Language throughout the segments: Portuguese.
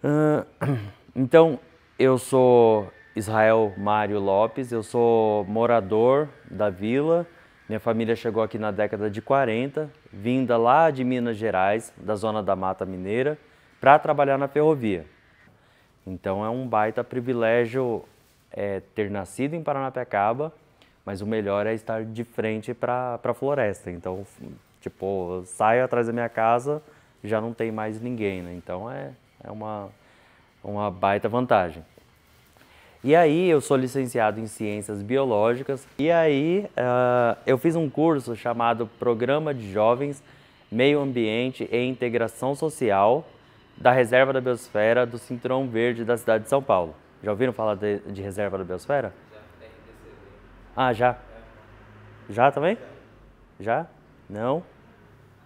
Ah, Então, eu sou Israel Mário Lopes, eu sou morador da vila. Minha família chegou aqui na década de 40, vinda lá de Minas Gerais, da zona da Mata Mineira, para trabalhar na ferrovia. Então é um baita privilégio ter nascido em Paranapiacaba, mas o melhor é estar de frente para a floresta. Então, tipo, eu saio atrás da minha casa, já não tem mais ninguém, né? Então é uma baita vantagem. E aí eu sou licenciado em Ciências Biológicas e aí eu fiz um curso chamado Programa de Jovens, Meio Ambiente e Integração Social da Reserva da Biosfera do Cinturão Verde da cidade de São Paulo. Já ouviram falar de Reserva da Biosfera? Ah, já? Já também? Já? Não?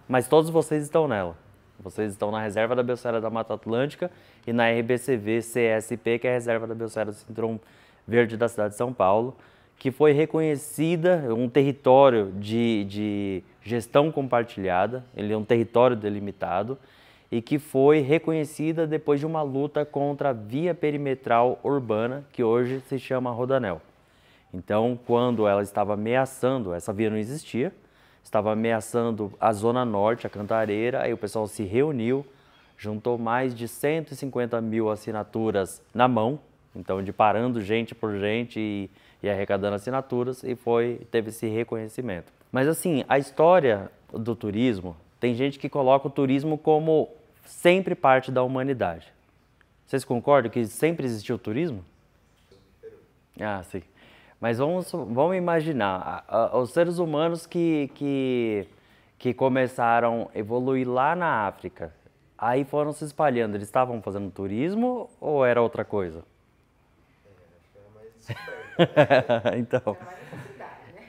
Mas todos vocês estão nela. Vocês estão na Reserva da Biosfera da Mata Atlântica e na RBCV-CSP, que é a Reserva da Biosfera do Cinturão Verde da cidade de São Paulo, que foi reconhecida um território de gestão compartilhada, ele é um território delimitado, e que foi reconhecida depois de uma luta contra a via perimetral urbana, que hoje se chama Rodanel. Então, quando ela estava ameaçando, essa via não existia, estava ameaçando a Zona Norte, a Cantareira, aí o pessoal se reuniu, juntou mais de 150 mil assinaturas na mão, então de parando gente por gente e arrecadando assinaturas, e teve esse reconhecimento. Mas assim, a história do turismo, tem gente que coloca o turismo como sempre parte da humanidade. Vocês concordam que sempre existiu turismo? Ah, sim. Mas vamos imaginar, os seres humanos que começaram a evoluir lá na África, aí foram se espalhando, eles estavam fazendo turismo ou era outra coisa? Então,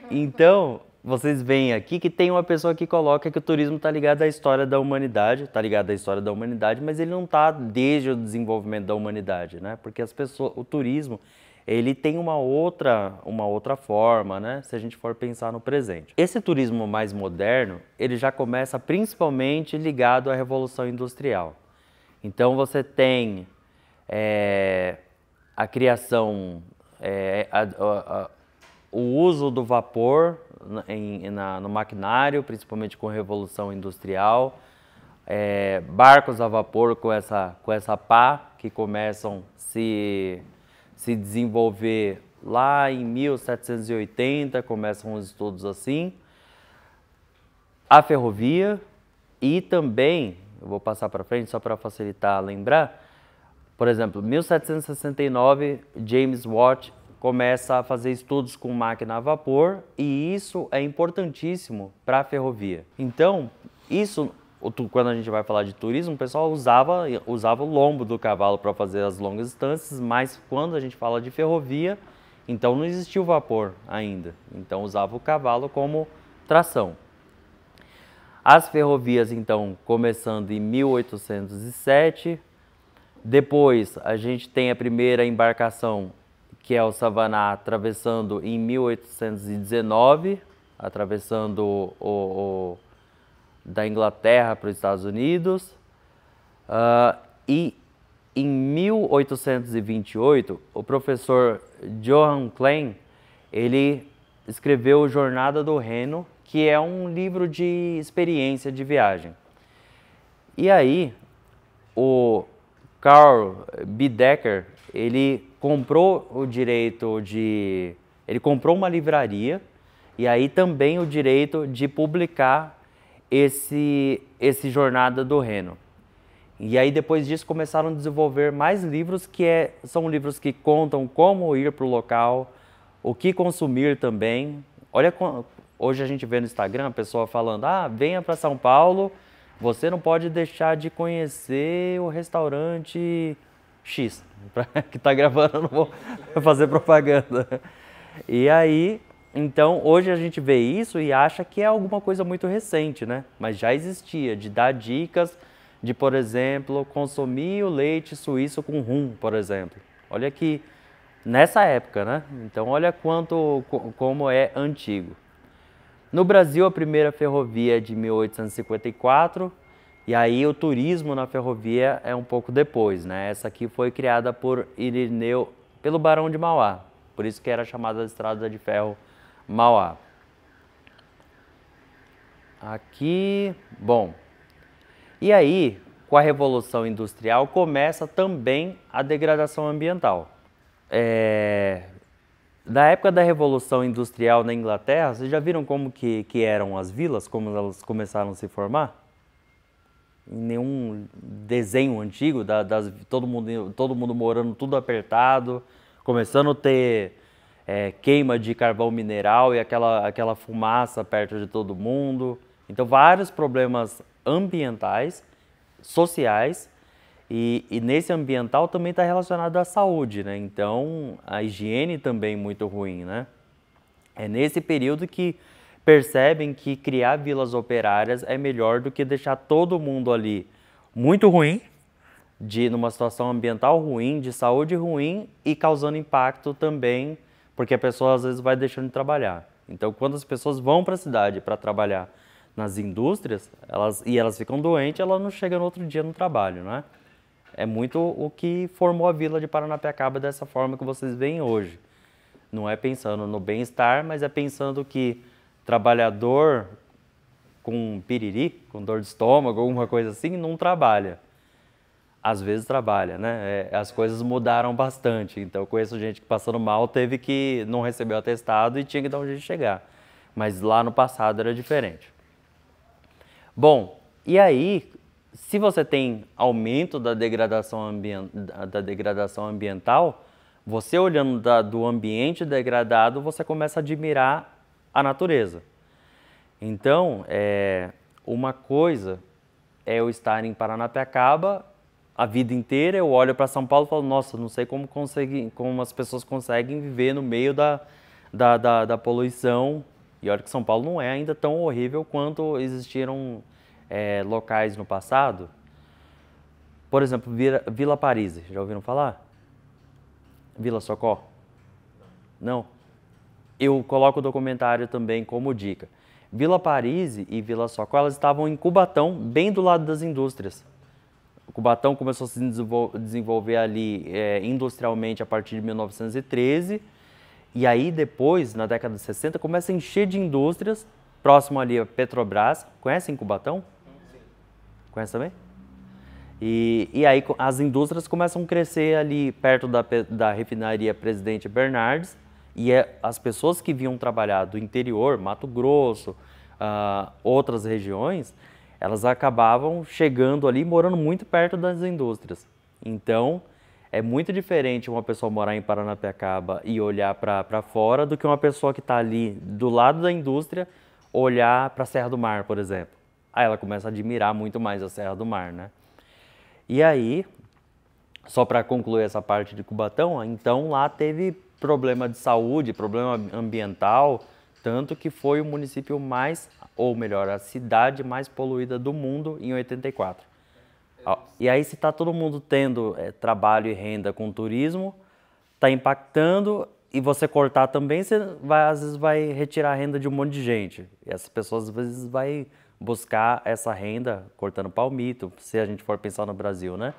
então, vocês veem aqui que tem uma pessoa que coloca que o turismo está ligado à história da humanidade, está ligado à história da humanidade, mas ele não está desde o desenvolvimento da humanidade, né? Porque as pessoas, o turismo, ele tem uma outra forma, né? Se a gente for pensar no presente. Esse turismo mais moderno, ele já começa principalmente ligado à Revolução Industrial. Então você tem a criação, o uso do vapor no maquinário, principalmente com a Revolução Industrial, barcos a vapor com essa pá que começam se desenvolver lá em 1780, começam os estudos assim, a ferrovia e também, eu vou passar para frente só para facilitar lembrar, por exemplo, 1769, James Watt começa a fazer estudos com máquina a vapor e isso é importantíssimo para a ferrovia. Então, isso, quando a gente vai falar de turismo, o pessoal usava o lombo do cavalo para fazer as longas distâncias, mas quando a gente fala de ferrovia, então não existia o vapor ainda. Então usava o cavalo como tração. As ferrovias, então, começando em 1807, depois a gente tem a primeira embarcação, que é o Savannah, atravessando em 1819, atravessando da Inglaterra para os Estados Unidos. E em 1828, o professor Johann Klein, ele escreveu Jornada do Reno, que é um livro de experiência de viagem. E aí, o Carl Baedeker, ele comprou o direito de... Ele comprou uma livraria e aí também o direito de publicar esse Jornada do Reno. E aí depois disso começaram a desenvolver mais livros são livros que contam como ir para o local, o que consumir também. Olha, hoje a gente vê no Instagram a pessoa falando, venha para São Paulo, você não pode deixar de conhecer o restaurante X, que está gravando, eu não vou fazer propaganda. E aí, então, hoje a gente vê isso e acha que é alguma coisa muito recente, né? Mas já existia, de dar dicas de, por exemplo, consumir o leite suíço com rum, por exemplo. Olha que, nessa época, né? Então, olha como é antigo. No Brasil, a primeira ferrovia é de 1854, E aí o turismo na ferrovia é um pouco depois, né? Essa aqui foi criada por Irineu, pelo Barão de Mauá, por isso que era chamada de Estrada de Ferro Mauá. Aqui, bom, e aí com a Revolução Industrial começa também a degradação ambiental. Da época da Revolução Industrial na Inglaterra, vocês já viram como que eram as vilas, como elas começaram a se formar? Em nenhum desenho antigo, todo mundo morando tudo apertado, começando a ter queima de carvão mineral e aquela fumaça perto de todo mundo. Então, vários problemas ambientais, sociais, e nesse ambiental também está relacionado à saúde, né? Então, a higiene também muito ruim, né? É nesse período que percebem que criar vilas operárias é melhor do que deixar todo mundo ali muito ruim, numa situação ambiental ruim, de saúde ruim e causando impacto também, porque a pessoa às vezes vai deixando de trabalhar. Então, quando as pessoas vão para a cidade para trabalhar nas indústrias, elas ficam doentes, elas não chegam no outro dia no trabalho, né? É muito o que formou a vila de Paranapiacaba dessa forma que vocês veem hoje. Não é pensando no bem-estar, mas é pensando que trabalhador com piriri, com dor de estômago, alguma coisa assim, não trabalha. Às vezes trabalha, né? As coisas mudaram bastante. Então, eu conheço gente que passando mal teve que não recebeu atestado e tinha que dar um jeito de chegar. Mas lá no passado era diferente. Bom, e aí, se você tem aumento da degradação ambiental, você olhando do ambiente degradado, você começa a admirar a natureza. Então, uma coisa é eu estar em Paranapiacaba a vida inteira, eu olho para São Paulo e falo, nossa, não sei como as pessoas conseguem viver no meio da poluição. E olha que São Paulo não é ainda tão horrível quanto existiram locais no passado. Por exemplo, Vila Paris, já ouviram falar? Vila Socorro? Não? Eu coloco o documentário também como dica. Vila Paris e Vila Socorro, elas estavam em Cubatão, bem do lado das indústrias. O Cubatão começou a se desenvolver ali industrialmente a partir de 1913. E aí depois, na década de 60, começa a encher de indústrias, próximo ali a Petrobras. Conhecem Cubatão? Sim. Conhece também? E aí as indústrias começam a crescer ali perto da refinaria Presidente Bernardes, e as pessoas que vinham trabalhar do interior, Mato Grosso, outras regiões, elas acabavam chegando ali, morando muito perto das indústrias. Então, é muito diferente uma pessoa morar em Paranapiacaba e olhar para fora do que uma pessoa que está ali do lado da indústria olhar para a Serra do Mar, por exemplo. Aí ela começa a admirar muito mais a Serra do Mar, né? E aí, só para concluir essa parte de Cubatão, então lá teve problema de saúde, problema ambiental, tanto que foi o município mais, ou melhor, a cidade mais poluída do mundo em 84. E aí, se está todo mundo tendo trabalho e renda com turismo, está impactando, e você cortar também, você às vezes vai retirar a renda de um monte de gente. E essas pessoas às vezes vai buscar essa renda cortando palmito, se a gente for pensar no Brasil, né?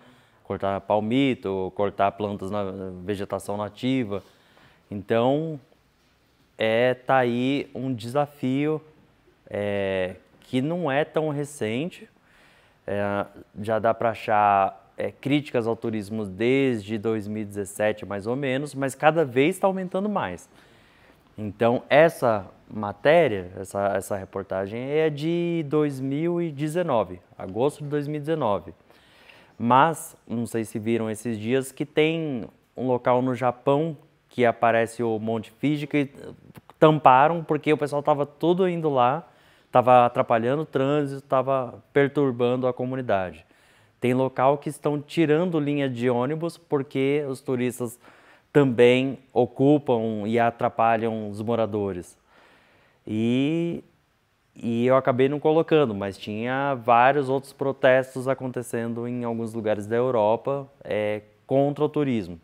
Cortar palmito, cortar plantas na vegetação nativa. Então, tá aí um desafio que não é tão recente. Já dá para achar críticas ao turismo desde 2017, mais ou menos, mas cada vez está aumentando mais. Então, essa matéria, essa reportagem é de 2019, agosto de 2019. Mas, não sei se viram esses dias, que tem um local no Japão que aparece o Monte Fuji, que tamparam porque o pessoal estava tudo indo lá, estava atrapalhando o trânsito, estava perturbando a comunidade. Tem local que estão tirando linha de ônibus porque os turistas também ocupam e atrapalham os moradores. E eu acabei não colocando, mas tinha vários outros protestos acontecendo em alguns lugares da Europa contra o turismo.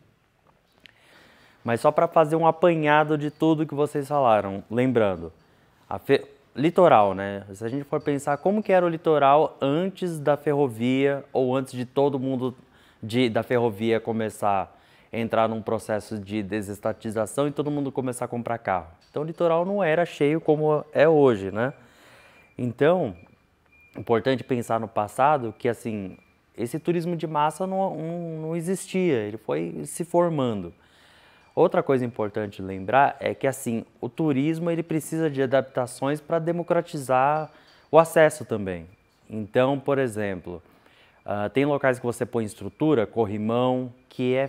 Mas só para fazer um apanhado de tudo que vocês falaram, lembrando, litoral, né? Se a gente for pensar como que era o litoral antes da ferrovia ou antes de todo mundo da ferrovia começar a entrar num processo de desestatização e todo mundo começar a comprar carro. Então o litoral não era cheio como é hoje, né? Então, importante pensar no passado que assim, esse turismo de massa não existia, ele foi se formando. Outra coisa importante lembrar é que assim, o turismo ele precisa de adaptações para democratizar o acesso também. Então, por exemplo, tem locais que você põe estrutura, corrimão, que é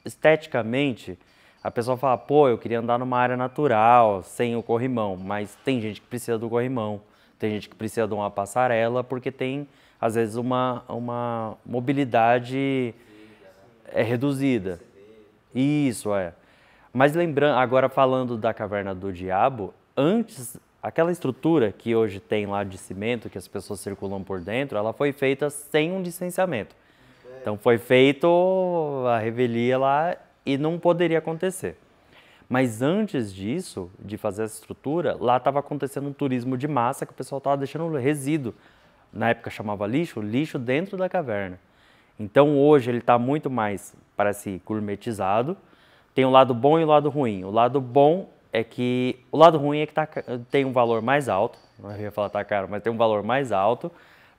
esteticamente, a pessoa fala, pô, eu queria andar numa área natural, sem o corrimão, mas tem gente que precisa do corrimão, tem gente que precisa de uma passarela, porque tem, às vezes, uma mobilidade reduzida. Isso, é. Mas lembrando, agora falando da Caverna do Diabo, antes, aquela estrutura que hoje tem lá de cimento, que as pessoas circulam por dentro, ela foi feita sem um licenciamento. Então foi feito a revelia lá e não poderia acontecer. Mas antes disso, de fazer essa estrutura, lá estava acontecendo um turismo de massa que o pessoal estava deixando resíduo, na época chamava lixo, lixo dentro da caverna. Então hoje ele está muito mais, parece, gourmetizado. Tem o lado bom e o lado ruim. O lado bom é que, o lado ruim é que tem um valor mais alto, não ia falar tá caro, mas tem um valor mais alto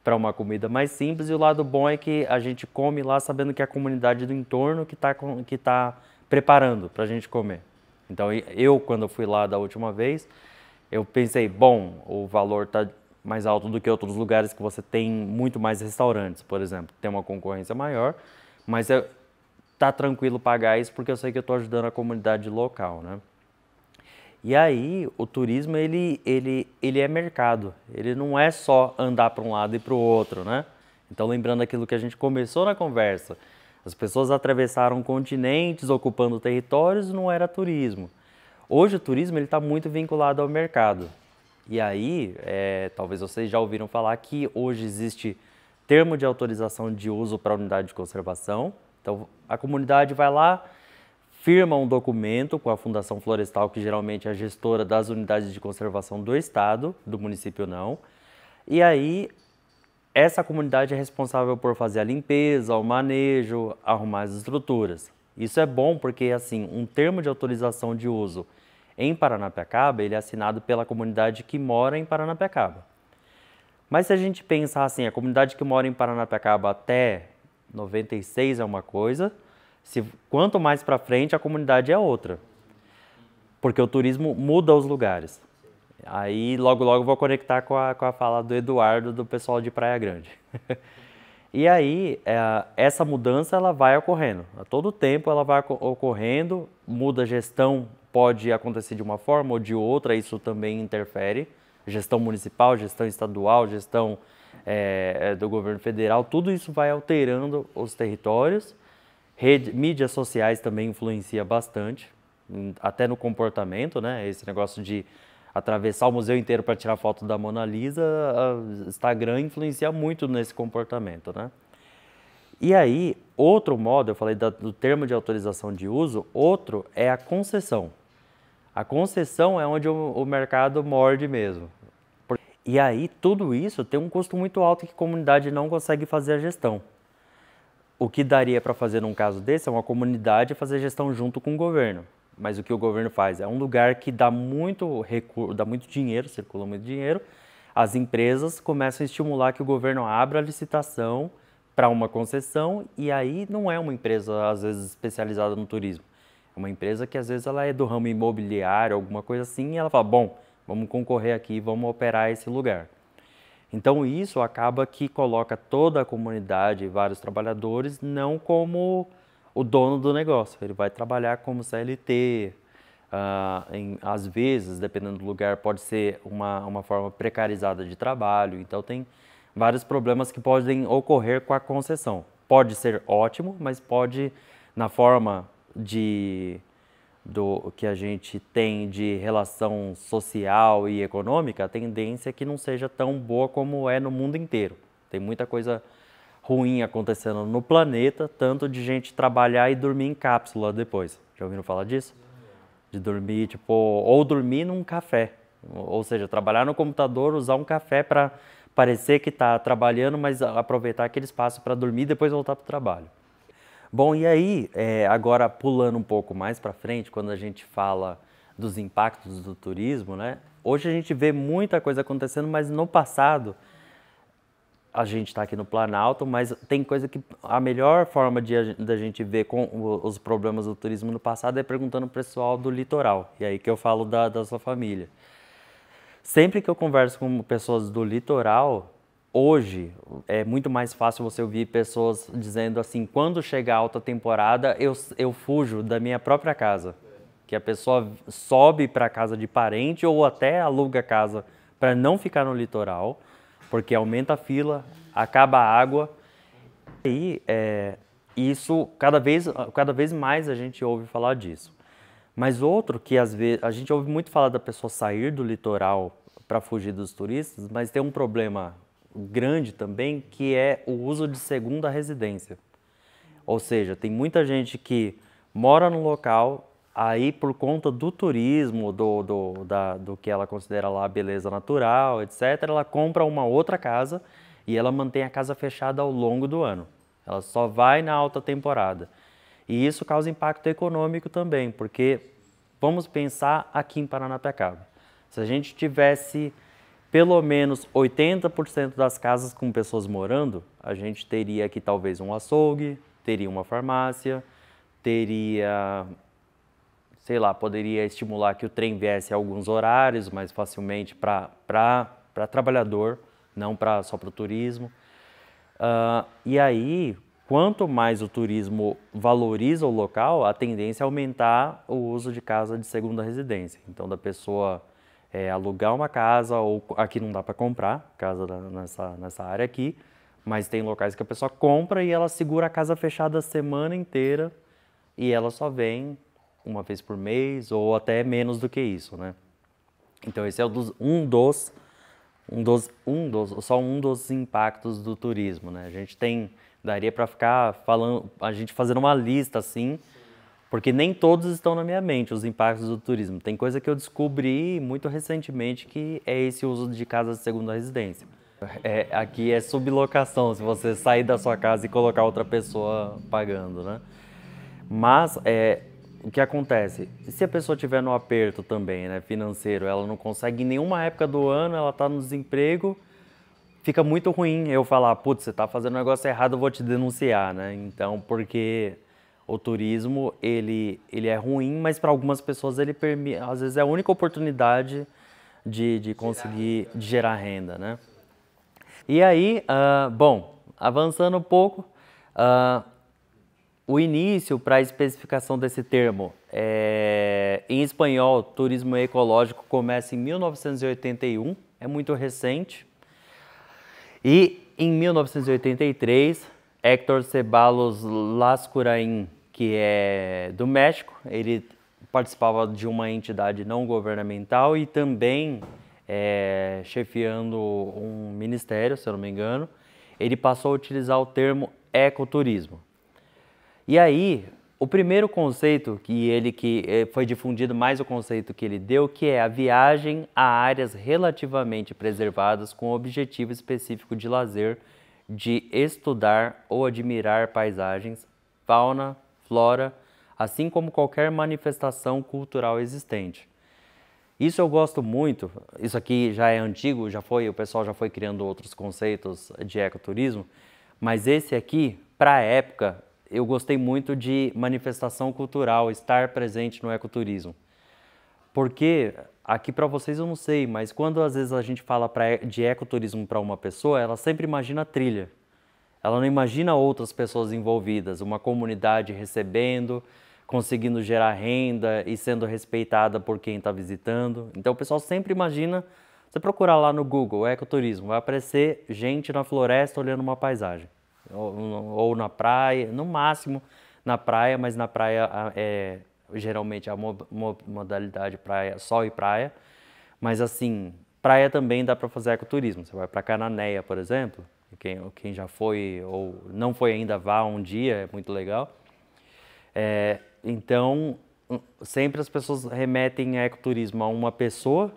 para uma comida mais simples. E o lado bom é que a gente come lá sabendo que é a comunidade do entorno que tá preparando para a gente comer. Então eu, quando eu fui lá da última vez, eu pensei, bom, o valor está mais alto do que outros lugares que você tem muito mais restaurantes, por exemplo. Tem uma concorrência maior, mas tá tranquilo pagar isso porque eu sei que eu estou ajudando a comunidade local, né? E aí, o turismo, ele é mercado. Ele não é só andar para um lado e para o outro, né? Então, lembrando aquilo que a gente começou na conversa, as pessoas atravessaram continentes, ocupando territórios, não era turismo. Hoje, o turismo está muito vinculado ao mercado. E aí, talvez vocês já ouviram falar que hoje existe termo de autorização de uso para unidade de conservação. Então, a comunidade vai lá, firma um documento com a Fundação Florestal, que geralmente é a gestora das unidades de conservação do estado, do município não. E aí, essa comunidade é responsável por fazer a limpeza, o manejo, arrumar as estruturas. Isso é bom porque, assim, um termo de autorização de uso em Paranapiacaba, ele é assinado pela comunidade que mora em Paranapiacaba. Mas se a gente pensar assim, a comunidade que mora em Paranapiacaba até 96 é uma coisa, quanto mais para frente a comunidade é outra, porque o turismo muda os lugares. Aí logo logo vou conectar com a fala do Eduardo, do pessoal de Praia Grande. E aí essa mudança ela vai ocorrendo, a todo tempo ela vai ocorrendo, muda a gestão, pode acontecer de uma forma ou de outra, isso também interfere, gestão municipal, gestão estadual, gestão do governo federal, tudo isso vai alterando os territórios. Mídias sociais também influencia bastante, até no comportamento, né? Esse negócio de atravessar o museu inteiro para tirar foto da Mona Lisa, o Instagram influencia muito nesse comportamento, né? E aí, outro modo, eu falei do termo de autorização de uso, outro é a concessão. A concessão é onde o mercado morde mesmo. E aí, tudo isso tem um custo muito alto que a comunidade não consegue fazer a gestão. O que daria para fazer num caso desse é uma comunidade fazer gestão junto com o governo. Mas o que o governo faz? É um lugar que dá muito recurso, dá muito dinheiro, circula muito dinheiro. As empresas começam a estimular que o governo abra a licitação para uma concessão e aí não é uma empresa, às vezes, especializada no turismo. É uma empresa que, às vezes, ela é do ramo imobiliário, alguma coisa assim, e ela fala, bom, vamos concorrer aqui, vamos operar esse lugar. Então, isso acaba que coloca toda a comunidade, vários trabalhadores, não como o dono do negócio. Ele vai trabalhar como CLT, às vezes, dependendo do lugar, pode ser uma forma precarizada de trabalho. Então, tem vários problemas que podem ocorrer com a concessão. Pode ser ótimo, mas pode, na forma do que a gente tem de relação social e econômica, a tendência é que não seja tão boa como é no mundo inteiro. Tem muita coisa ruim acontecendo no planeta, tanto de gente trabalhar e dormir em cápsula depois. Já ouviram falar disso? De dormir, tipo, ou dormir num café. Ou seja, trabalhar no computador, usar um café para parecer que está trabalhando, mas aproveitar aquele espaço para dormir e depois voltar para o trabalho. Bom, e aí, agora pulando um pouco mais para frente, quando a gente fala dos impactos do turismo, né? Hoje a gente vê muita coisa acontecendo, mas no passado, a gente está aqui no Planalto, mas tem coisa que a melhor forma da gente ver com os problemas do turismo no passado é perguntando para o pessoal do litoral. E aí que eu falo da sua família. Sempre que eu converso com pessoas do litoral, hoje é muito mais fácil você ouvir pessoas dizendo assim, quando chegar a alta temporada, eu fujo da minha própria casa. Que a pessoa sobe para a casa de parente ou até aluga a casa para não ficar no litoral, porque aumenta a fila, acaba a água. E isso, cada vez mais a gente ouve falar disso. Mas outro que às vezes a gente ouve muito falar da pessoa sair do litoral para fugir dos turistas, mas tem um problema grande também que é o uso de segunda residência. Ou seja, tem muita gente que mora no local, aí por conta do turismo, do que ela considera lá a beleza natural, etc., ela compra uma outra casa e ela mantém a casa fechada ao longo do ano. Ela só vai na alta temporada. E isso causa impacto econômico também, porque vamos pensar aqui em Paranapiacaba. Se a gente tivesse pelo menos 80% das casas com pessoas morando, a gente teria aqui talvez um açougue, teria uma farmácia, teria, sei lá, poderia estimular que o trem viesse a alguns horários mais facilmente para trabalhador, não só para o turismo. E aí, quanto mais o turismo valoriza o local, a tendência é aumentar o uso de casa de segunda residência. Então, da pessoa alugar uma casa, ou aqui não dá para comprar casa nessa área aqui, mas tem locais que a pessoa compra e ela segura a casa fechada a semana inteira e ela só vem uma vez por mês ou até menos do que isso, né? Então, esse é só um dos impactos do turismo, né? A gente daria para ficar falando, a gente fazendo uma lista assim, porque nem todos estão na minha mente, os impactos do turismo. Tem coisa que eu descobri muito recentemente que é esse uso de casas de segunda residência. Aqui é sublocação, se você sair da sua casa e colocar outra pessoa pagando, né? Mas o que acontece? Se a pessoa estiver no aperto também, né, financeiro, ela não consegue em nenhuma época do ano, ela está no desemprego, fica muito ruim eu falar, putz, você está fazendo um negócio errado, eu vou te denunciar, né? Então, porque o turismo, ele é ruim, mas para algumas pessoas ele permite, às vezes é a única oportunidade de conseguir gerar renda, né? E aí, bom, avançando um pouco, o início para a especificação desse termo, em espanhol, turismo ecológico, começa em 1981, é muito recente. E em 1983, Héctor Ceballos Lascurain, que é do México, ele participava de uma entidade não governamental e também chefiando um ministério, se eu não me engano, ele passou a utilizar o termo ecoturismo. E aí, o primeiro conceito que foi difundido, mais o conceito que ele deu, que é a viagem a áreas relativamente preservadas com o objetivo específico de lazer, de estudar ou admirar paisagens, fauna, flora, assim como qualquer manifestação cultural existente. Isso eu gosto muito, isso aqui já é antigo, o pessoal já foi criando outros conceitos de ecoturismo, mas esse aqui, para a época, eu gostei muito de manifestação cultural, estar presente no ecoturismo. Porque, aqui para vocês eu não sei, mas quando às vezes a gente fala de ecoturismo para uma pessoa, ela sempre imagina trilha. Ela não imagina outras pessoas envolvidas, uma comunidade recebendo, conseguindo gerar renda e sendo respeitada por quem está visitando. Então o pessoal sempre imagina, você procurar lá no Google, ecoturismo, vai aparecer gente na floresta olhando uma paisagem. Ou na praia, no máximo na praia, mas na praia geralmente a modalidade praia, sol e praia. Mas assim, praia também dá para fazer ecoturismo. Você vai para Cananéia, por exemplo, quem já foi ou não foi ainda, vá um dia, é muito legal. Então, sempre as pessoas remetem a ecoturismo a uma pessoa,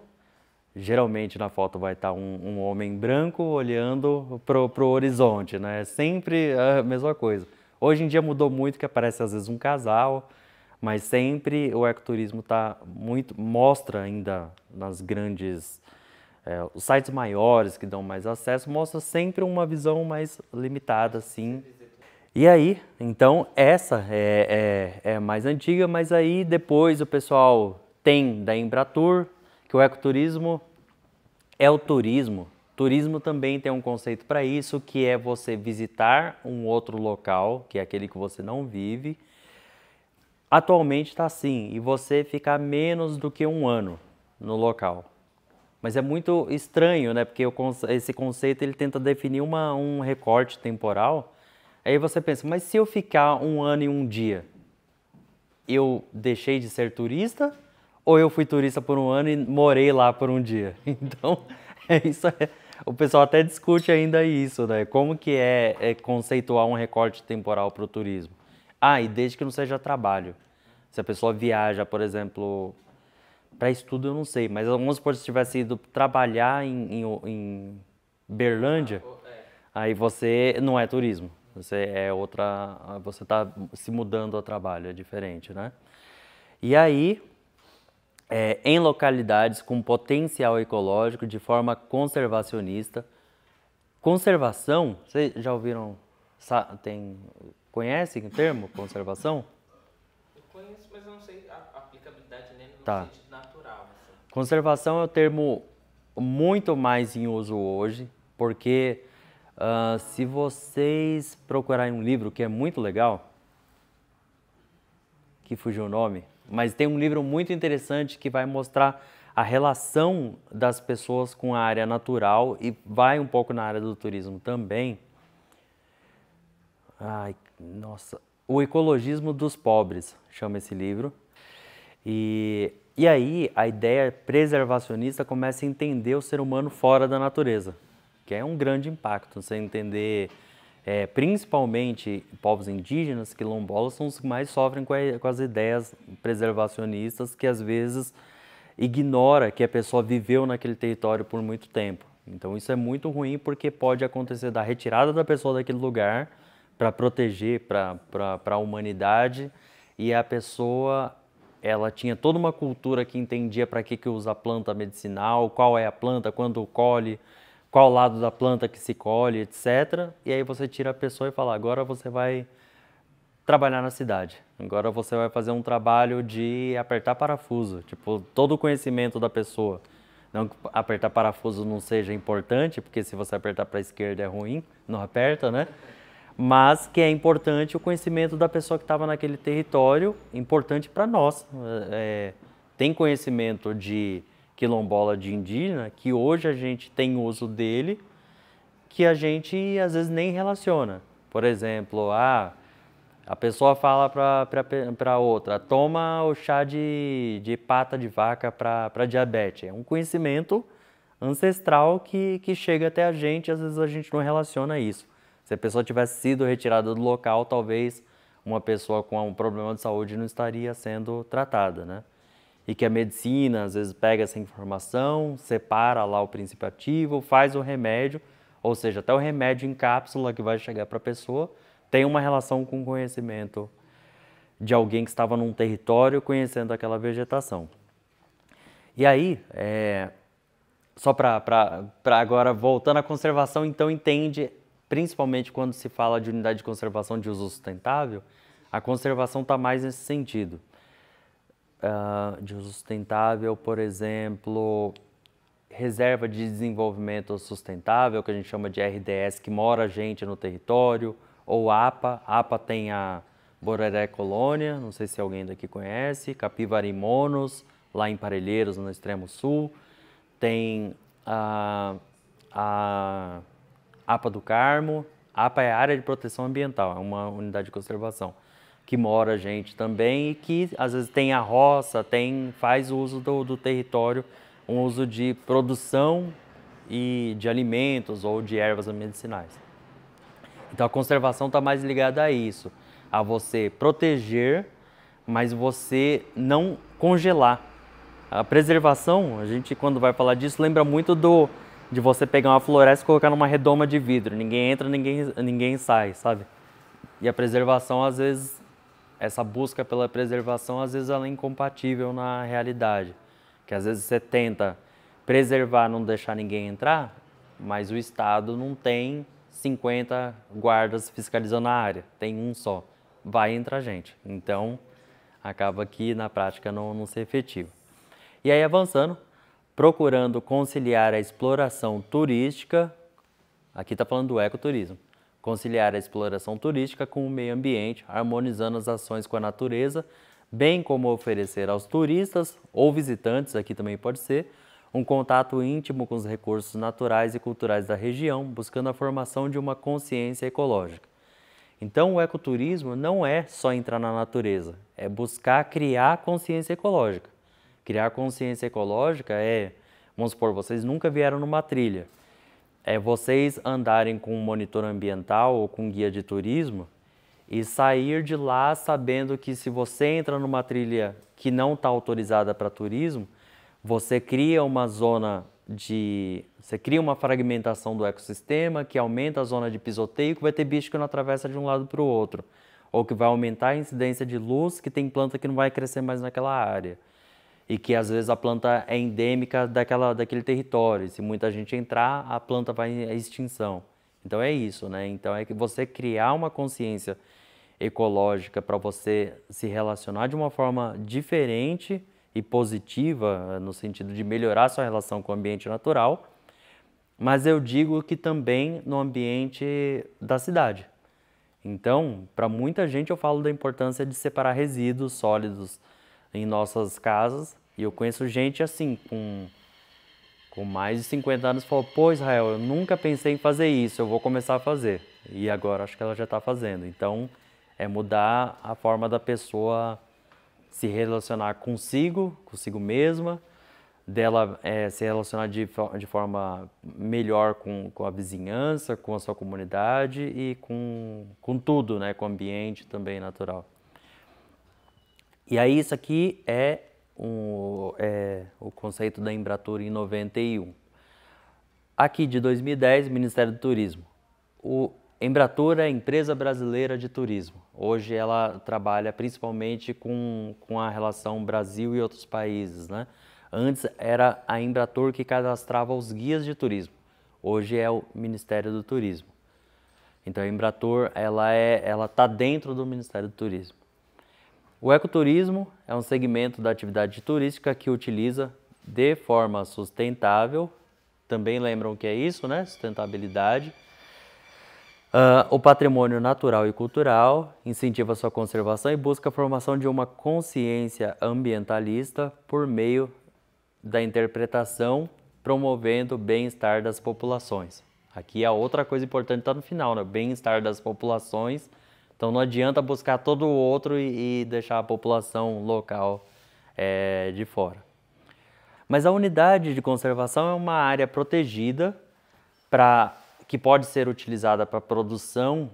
Geralmente na foto vai estar um homem branco olhando pro horizonte, né? É sempre a mesma coisa. Hoje em dia mudou muito, que aparece às vezes um casal, mas sempre o ecoturismo mostra ainda nas grandes, os sites maiores que dão mais acesso, mostra sempre uma visão mais limitada, assim. E aí, então, essa é mais antiga, mas aí depois o pessoal tem da Embratur, que o ecoturismo é o turismo. Turismo também tem um conceito para isso, que é você visitar um outro local, que é aquele que você não vive. Atualmente está assim, e você ficar menos do que um ano no local. Mas é muito estranho, né? Porque esse conceito ele tenta definir um recorte temporal. Aí você pensa, mas se eu ficar um ano e um dia, eu deixei de ser turista? Ou eu fui turista por um ano e morei lá por um dia? Então, isso. O pessoal até discute ainda isso, né? Como que é conceituar um recorte temporal para o turismo? Ah, e desde que não seja trabalho. Se a pessoa viaja, por exemplo, para estudo eu não sei, mas vamos supor se tivesse ido trabalhar em Berlândia, aí você não é turismo. Você você está se mudando a trabalho, é diferente, né? E aí, em localidades com potencial ecológico de forma conservacionista. Conservação, vocês já ouviram, conhecem o termo conservação? Eu conheço, mas eu não sei a aplicabilidade nele no Tá. sentido natural. Assim. Conservação é um termo muito mais em uso hoje, porque se vocês procurarem um livro que é muito legal, que fugiu o nome, mas tem um livro muito interessante que vai mostrar a relação das pessoas com a área natural e vai um pouco na área do turismo também. Ai, nossa. O Ecologismo dos Pobres, chama esse livro. E aí a ideia preservacionista começa a entender o ser humano fora da natureza, que é um grande impacto. Você entender, principalmente povos indígenas, quilombolas, são os que mais sofrem com as ideias preservacionistas, que às vezes ignora que a pessoa viveu naquele território por muito tempo. Então isso é muito ruim porque pode acontecer da retirada da pessoa daquele lugar para proteger para a humanidade e a pessoa ela tinha toda uma cultura que entendia para que usa a planta medicinal, qual é a planta, quando colhe, qual lado da planta que se colhe, etc. E aí você tira a pessoa e fala, agora você vai trabalhar na cidade. Agora você vai fazer um trabalho de apertar parafuso, tipo, todo o conhecimento da pessoa. Não que apertar parafuso não seja importante, porque se você apertar para a esquerda é ruim, não aperta, né? Mas que é importante o conhecimento da pessoa que estava naquele território, importante para nós. Tem conhecimento de quilombola, de indígena, que hoje a gente tem uso dele, que a gente às vezes nem relaciona. Por exemplo, a pessoa fala para outra, toma o chá de pata de vaca para diabetes. É um conhecimento ancestral que chega até a gente, às vezes a gente não relaciona isso. Se a pessoa tivesse sido retirada do local, talvez uma pessoa com um problema de saúde não estaria sendo tratada, né? E que a medicina, às vezes, pega essa informação, separa lá o princípio ativo, faz o remédio, ou seja, até o remédio em cápsula que vai chegar para a pessoa, tem uma relação com o conhecimento de alguém que estava num território conhecendo aquela vegetação. E aí, só para agora, voltando à conservação, então entende, principalmente quando se fala de unidade de conservação de uso sustentável, a conservação está mais nesse sentido. De uso sustentável, por exemplo, reserva de desenvolvimento sustentável, que a gente chama de RDS, que mora gente no território, ou APA. APA tem a Bororé Colônia, não sei se alguém daqui conhece, Capivara Monos, lá em Parelheiros, no extremo sul. Tem a APA do Carmo. APA é a Área de Proteção Ambiental, é uma unidade de conservação, que mora gente também e que às vezes tem a roça, faz uso do território, um uso de produção e de alimentos ou de ervas medicinais. Então a conservação está mais ligada a isso, a você proteger, mas você não congelar. A preservação, a gente quando vai falar disso, lembra muito de você pegar uma floresta e colocar numa redoma de vidro. Ninguém entra, ninguém sai, sabe? E a preservação, às vezes, essa busca pela preservação, às vezes ela é incompatível na realidade. Que às vezes você tenta preservar, não deixar ninguém entrar, mas o Estado não tem 50 guardas fiscalizando a área, tem um só. Vai entrar gente. Então, acaba que na prática não ser efetivo. E aí, avançando, procurando conciliar a exploração turística, aqui está falando do ecoturismo, conciliar a exploração turística com o meio ambiente, harmonizando as ações com a natureza, bem como oferecer aos turistas ou visitantes, aqui também pode ser, um contato íntimo com os recursos naturais e culturais da região, buscando a formação de uma consciência ecológica. Então, o ecoturismo não é só entrar na natureza, é buscar criar consciência ecológica. Criar consciência ecológica é, vamos supor, vocês nunca vieram numa trilha. É vocês andarem com um monitor ambiental ou com um guia de turismo e sair de lá sabendo que se você entra numa trilha que não está autorizada para turismo, você cria uma zona você cria uma fragmentação do ecossistema que aumenta a zona de pisoteio, que vai ter bicho que não atravessa de um lado para o outro, ou que vai aumentar a incidência de luz, que tem planta que não vai crescer mais naquela área. E que às vezes a planta é endêmica daquele território. Se muita gente entrar, a planta vai à extinção. Então é isso, né? Então é que você criar uma consciência ecológica para você se relacionar de uma forma diferente e positiva, no sentido de melhorar sua relação com o ambiente natural, mas eu digo que também no ambiente da cidade. Então, para muita gente eu falo da importância de separar resíduos sólidos em nossas casas, e eu conheço gente assim, com mais de 50 anos, falou, pô, Israel, eu nunca pensei em fazer isso, eu vou começar a fazer. E agora acho que ela já está fazendo. Então, é mudar a forma da pessoa se relacionar consigo mesma, dela se relacionar de forma melhor com a vizinhança, com a sua comunidade e com tudo, né, com o ambiente também natural. E aí isso aqui é o conceito da Embratur em 91. Aqui de 2010, Ministério do Turismo. O Embratur é a Empresa Brasileira de Turismo. Hoje ela trabalha principalmente com a relação Brasil e outros países, né? Antes era a Embratur que cadastrava os guias de turismo. Hoje é o Ministério do Turismo. Então a Embratur ela está dentro do Ministério do Turismo. O ecoturismo é um segmento da atividade turística que utiliza de forma sustentável, também lembram que é isso, né? Sustentabilidade. O patrimônio natural e cultural, incentiva sua conservação e busca a formação de uma consciência ambientalista por meio da interpretação, promovendo o bem-estar das populações. Aqui a outra coisa importante está no final, né? Bem-estar das populações. Então não adianta buscar todo o outro e deixar a população local de fora. Mas a unidade de conservação é uma área protegida que pode ser utilizada para produção,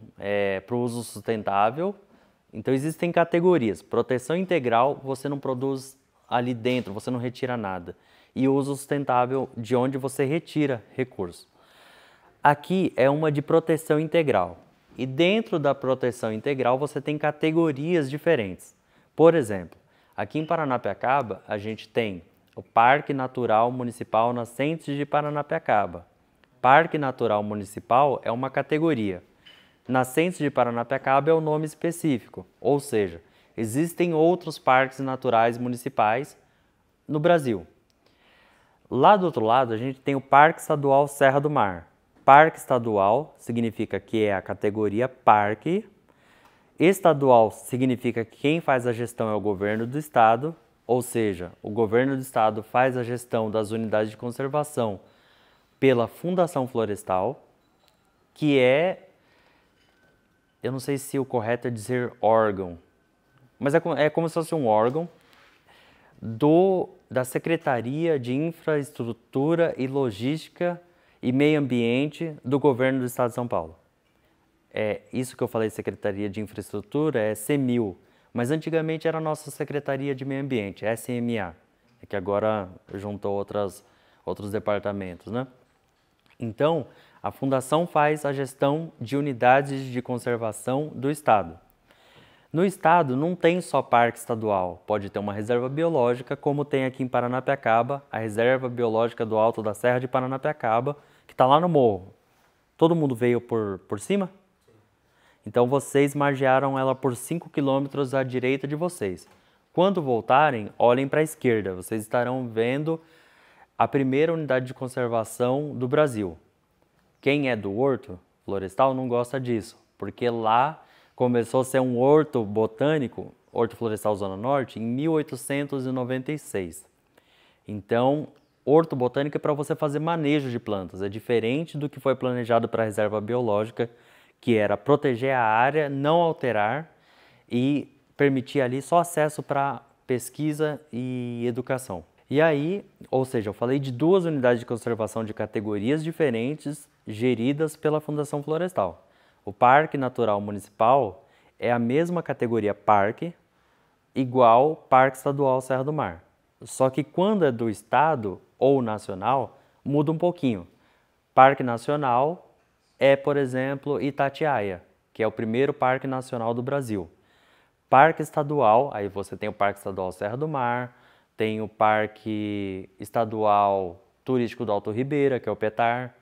para o uso sustentável. Então existem categorias. Proteção integral, você não produz ali dentro, você não retira nada. E uso sustentável, de onde você retira recursos. Aqui é uma de proteção integral. E dentro da proteção integral você tem categorias diferentes. Por exemplo, aqui em Paranapiacaba a gente tem o Parque Natural Municipal Nascentes de Paranapiacaba. Parque Natural Municipal é uma categoria. Nascentes de Paranapiacaba é o nome específico, ou seja, existem outros parques naturais municipais no Brasil. Lá do outro lado a gente tem o Parque Estadual Serra do Mar. Parque estadual significa que é a categoria parque. Estadual significa que quem faz a gestão é o governo do estado, ou seja, o governo do estado faz a gestão das unidades de conservação pela Fundação Florestal, que eu não sei se o correto é dizer órgão, mas é como se fosse um órgão da Secretaria de Infraestrutura e Logística e Meio Ambiente do Governo do Estado de São Paulo. Isso que eu falei, Secretaria de Infraestrutura, é CEMIL, mas antigamente era a nossa Secretaria de Meio Ambiente, SMA. é que agora juntou outros departamentos, né? Então, a Fundação faz a gestão de unidades de conservação do Estado. No Estado não tem só parque estadual, pode ter uma reserva biológica, como tem aqui em Paranapiacaba, a Reserva Biológica do Alto da Serra de Paranapiacaba, que está lá no morro. Todo mundo veio por cima? Então vocês margearam ela por 5 quilômetros à direita de vocês. Quando voltarem, olhem para a esquerda, vocês estarão vendo a primeira unidade de conservação do Brasil. Quem é do horto florestal não gosta disso, porque lá começou a ser um horto botânico, Horto Florestal Zona Norte, em 1896. Então, horto botânico é para você fazer manejo de plantas, é diferente do que foi planejado para a reserva biológica, que era proteger a área, não alterar e permitir ali só acesso para pesquisa e educação. E aí, ou seja, eu falei de 2 unidades de conservação de categorias diferentes geridas pela Fundação Florestal. O Parque Natural Municipal é a mesma categoria parque, igual Parque Estadual Serra do Mar. Só que quando é do Estado ou nacional, muda um pouquinho. Parque Nacional é, por exemplo, Itatiaia, que é o primeiro Parque Nacional do Brasil. Parque Estadual, aí você tem o Parque Estadual Serra do Mar, tem o Parque Estadual Turístico do Alto Ribeira, que é o PETAR,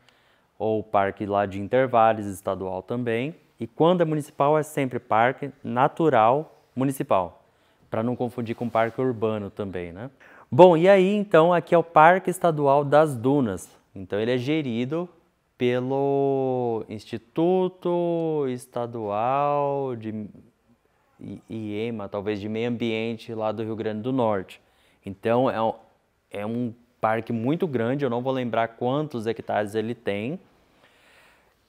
ou o Parque lá de Intervales, estadual também. E quando é municipal, é sempre Parque Natural Municipal, para não confundir com Parque Urbano também, né? Bom, e aí, então, aqui é o Parque Estadual das Dunas. Então, ele é gerido pelo Instituto Estadual de IEMA, talvez de Meio Ambiente, lá do Rio Grande do Norte. Então, é um parque muito grande, eu não vou lembrar quantos hectares ele tem.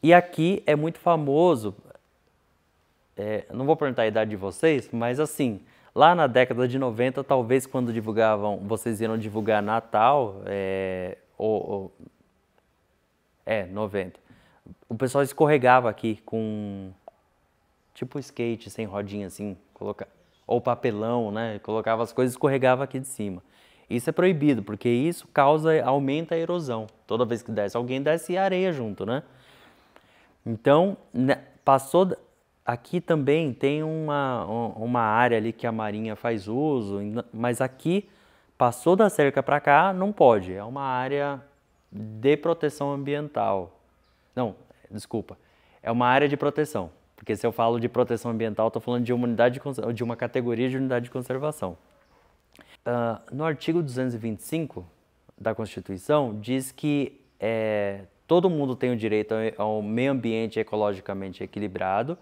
E aqui é muito famoso, não vou perguntar a idade de vocês, mas assim, lá na década de 90, talvez quando divulgavam, vocês iam divulgar Natal, 90. O pessoal escorregava aqui com tipo skate sem rodinha assim, ou papelão, né? Colocava as coisas e escorregava aqui de cima. Isso é proibido, porque isso aumenta a erosão. Toda vez que desce alguém, desce areia junto, né? Então, aqui também tem uma área ali que a Marinha faz uso, mas aqui, passou da cerca para cá, não pode. É uma área de proteção ambiental. Não, desculpa. É uma área de proteção. Porque se eu falo de proteção ambiental, estou falando de uma categoria de unidade de conservação. No artigo 225 da Constituição, diz que todo mundo tem o direito ao meio ambiente ecologicamente equilibrado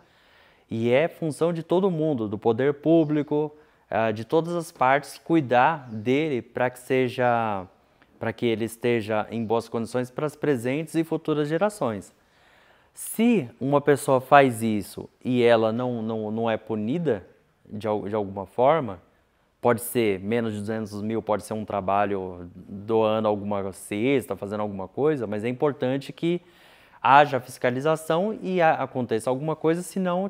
e é função de todo mundo, do poder público, de todas as partes, cuidar dele para que ele esteja em boas condições para as presentes e futuras gerações. Se uma pessoa faz isso e ela não é punida de alguma forma, pode ser menos de 200 mil, pode ser um trabalho doando alguma cesta, fazendo alguma coisa, mas é importante que haja fiscalização e aconteça alguma coisa, senão,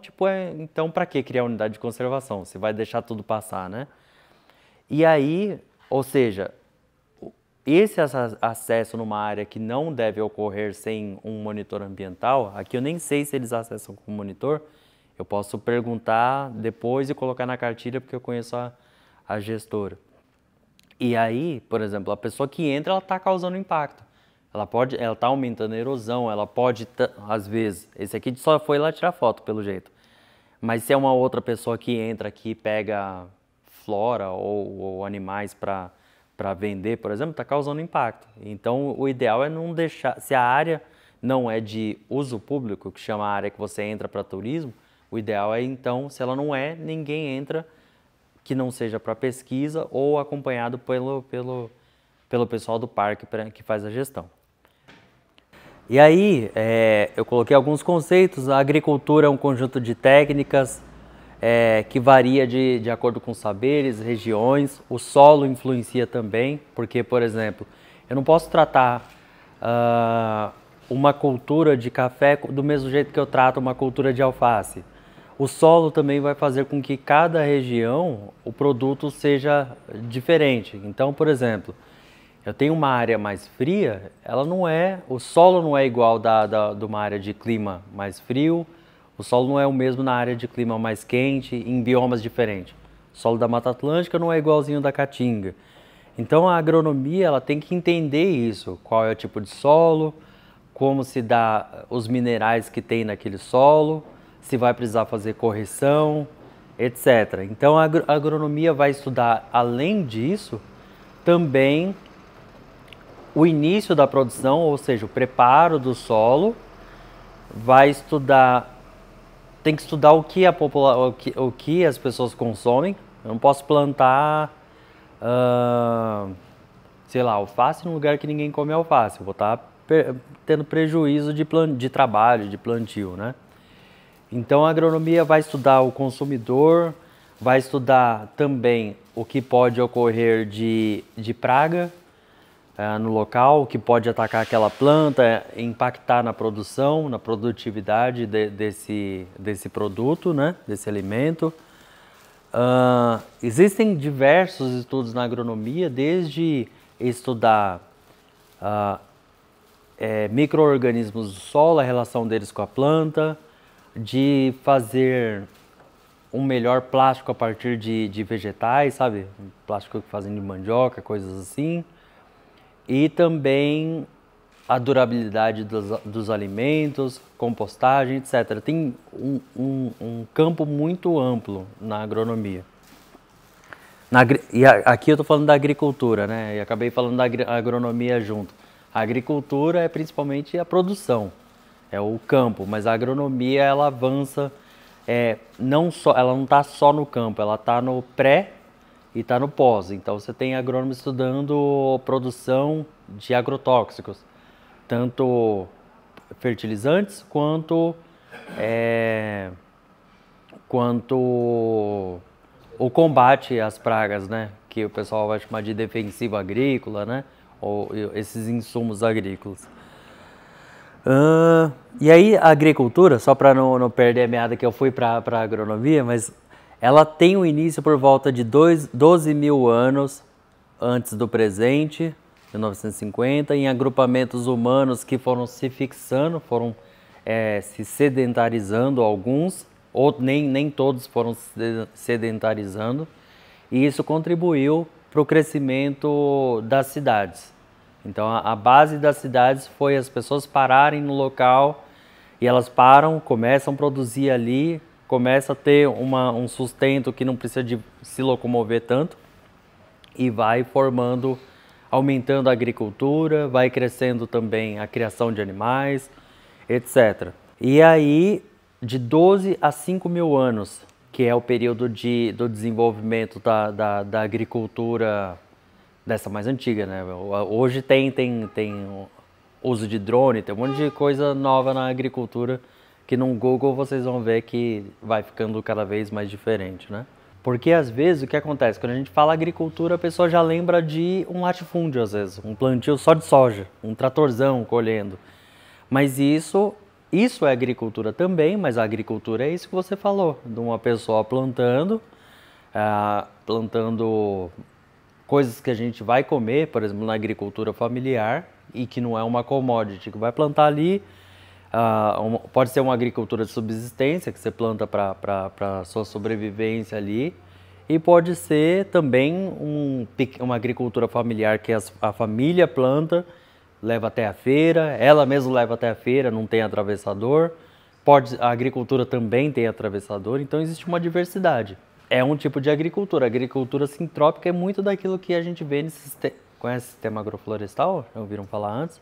então para que criar unidade de conservação? Você vai deixar tudo passar, né? E aí, ou seja, esse acesso numa área que não deve ocorrer sem um monitor ambiental, aqui eu nem sei se eles acessam com monitor, eu posso perguntar depois e colocar na cartilha, porque eu conheço a gestora. E aí, por exemplo, a pessoa que entra, ela está causando impacto. Ela está aumentando a erosão, ela pode, às vezes, esse aqui só foi lá tirar foto, pelo jeito. Mas se é uma outra pessoa que entra aqui e pega flora ou animais para vender, por exemplo, está causando impacto. Então, o ideal é não deixar, se a área não é de uso público, que chama a área que você entra para turismo, o ideal é, então, se ela não é, ninguém entra que não seja para pesquisa ou acompanhado pelo pessoal do parque que faz a gestão. E aí, eu coloquei alguns conceitos. A agricultura é um conjunto de técnicas que varia de acordo com saberes, regiões. O solo influencia também, porque, por exemplo, eu não posso tratar uma cultura de café do mesmo jeito que eu trato uma cultura de alface. O solo também vai fazer com que cada região o produto seja diferente. Então, por exemplo, eu tenho uma área mais fria, o solo não é igual de uma área de clima mais frio, o solo não é o mesmo na área de clima mais quente, em biomas diferentes. O solo da Mata Atlântica não é igualzinho da Caatinga. Então a agronomia ela tem que entender isso, qual é o tipo de solo, como se dá os minerais que tem naquele solo, se vai precisar fazer correção, etc. Então a agronomia vai estudar, além disso, também o início da produção, ou seja, o preparo do solo, tem que estudar o que as pessoas consomem. Eu não posso plantar, sei lá, alface num lugar que ninguém come alface. Eu vou estar tendo prejuízo de trabalho, de plantio, né? Então a agronomia vai estudar o consumidor, vai estudar também o que pode ocorrer de praga no local, que pode atacar aquela planta, impactar na produção, na produtividade desse produto, né? Desse alimento. Existem diversos estudos na agronomia, desde estudar micro-organismos do solo, a relação deles com a planta, de fazer um melhor plástico a partir de vegetais, sabe? Um plástico que fazem de mandioca, coisas assim. E também a durabilidade dos alimentos, compostagem, etc. Tem um campo muito amplo na agronomia. Aqui eu estou falando da agricultura, né? E acabei falando da agronomia junto. A agricultura é principalmente a produção, é o campo, mas a agronomia ela avança, ela não está só no campo, ela está no pré e está no pós. Então você tem agrônomos estudando produção de agrotóxicos, tanto fertilizantes quanto o combate às pragas, né? Que o pessoal vai chamar de defensivo agrícola, né? Ou esses insumos agrícolas. E aí a agricultura, só para não perder a meada que eu fui para a agronomia, mas ela tem um início por volta de 12 mil anos antes do presente, 1950, em agrupamentos humanos que foram se fixando, foram se sedentarizando alguns, ou nem todos foram se sedentarizando, e isso contribuiu para o crescimento das cidades. Então a base das cidades foi as pessoas pararem no local e elas param, começam a produzir ali, começa a ter um sustento que não precisa de se locomover tanto e vai formando, aumentando a agricultura, vai crescendo também a criação de animais, etc. E aí, de 12 a 5 mil anos, que é o período do desenvolvimento da agricultura dessa mais antiga, né? Hoje tem uso de drone, tem um monte de coisa nova na agricultura que no Google vocês vão ver que vai ficando cada vez mais diferente, né? Porque às vezes o que acontece? Quando a gente fala agricultura, a pessoa já lembra de um latifúndio, às vezes, um plantio só de soja, um tratorzão colhendo. Mas isso é agricultura também, mas a agricultura é isso que você falou, de uma pessoa plantando coisas que a gente vai comer, por exemplo, na agricultura familiar, e que não é uma commodity, que vai plantar ali. Pode ser uma agricultura de subsistência, que você planta para a sua sobrevivência ali, e pode ser também uma agricultura familiar que a família planta, leva até a feira, ela mesma leva até a feira, não tem atravessador. A agricultura também tem atravessador, então existe uma diversidade. É um tipo de agricultura. A agricultura sintrópica é muito daquilo que a gente vê nesse Conhece o sistema agroflorestal? Já ouviram falar antes?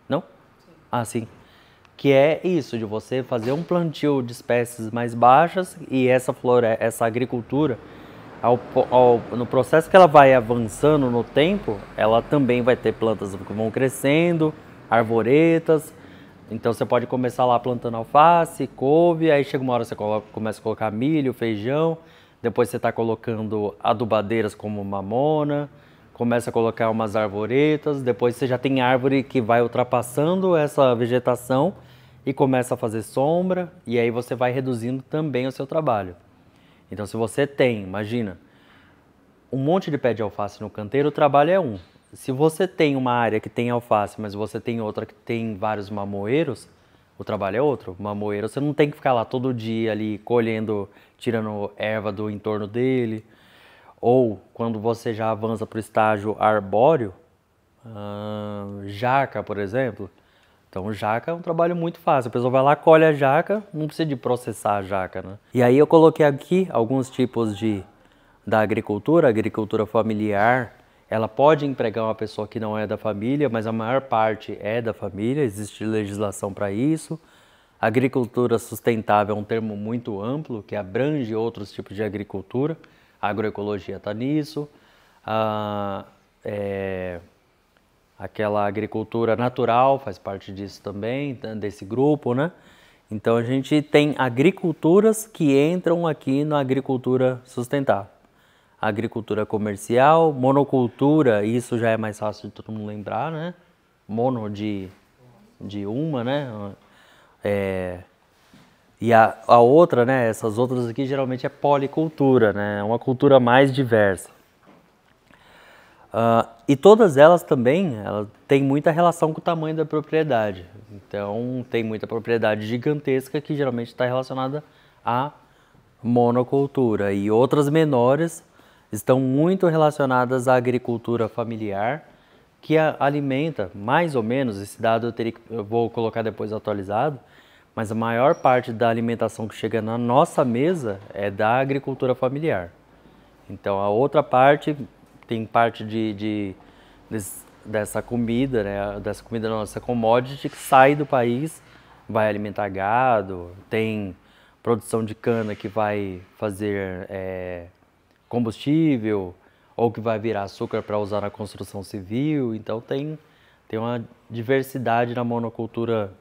Não? Sim. Que é isso, de você fazer um plantio de espécies mais baixas e essa agricultura, no processo que ela vai avançando no tempo, ela também vai ter plantas que vão crescendo, arvoretas. Então você pode começar lá plantando alface, couve, aí chega uma hora você começa a colocar milho, feijão, depois você está colocando adubadeiras como mamona, começa a colocar umas arvoretas, depois você já tem árvore que vai ultrapassando essa vegetação e começa a fazer sombra, e aí você vai reduzindo também o seu trabalho. Então, se você tem, imagina, um monte de pé de alface no canteiro, o trabalho é um. Se você tem uma área que tem alface, mas você tem outra que tem vários mamoeiros, o trabalho é outro. O mamoeiro, você não tem que ficar lá todo dia ali colhendo, tirando erva do entorno dele. Ou quando você já avança para o estágio arbóreo, jaca, por exemplo. Então, jaca é um trabalho muito fácil. A pessoa vai lá, colhe a jaca, não precisa de processar a jaca, né? E aí eu coloquei aqui alguns tipos da agricultura. A agricultura familiar, ela pode empregar uma pessoa que não é da família, mas a maior parte é da família, existe legislação para isso. Agricultura sustentável é um termo muito amplo, que abrange outros tipos de agricultura. A agroecologia está nisso. Aquela agricultura natural faz parte disso também, desse grupo, né? Então a gente tem agriculturas que entram aqui na agricultura sustentável. Agricultura comercial, monocultura, isso já é mais fácil de todo mundo lembrar, né? Mono de uma, né? E a outra, né? Essas outras aqui geralmente é policultura, né? É uma cultura mais diversa. E todas elas também, ela tem muita relação com o tamanho da propriedade. Então, tem muita propriedade gigantesca que geralmente está relacionada à monocultura. E outras menores estão muito relacionadas à agricultura familiar, que alimenta, mais ou menos, esse dado eu vou colocar depois atualizado, mas a maior parte da alimentação que chega na nossa mesa é da agricultura familiar. Então, a outra parte, tem parte dessa comida, né? Dessa comida nossa commodity que sai do país, vai alimentar gado, tem produção de cana que vai fazer combustível, ou que vai virar açúcar para usar na construção civil. Então tem uma diversidade na monocultura,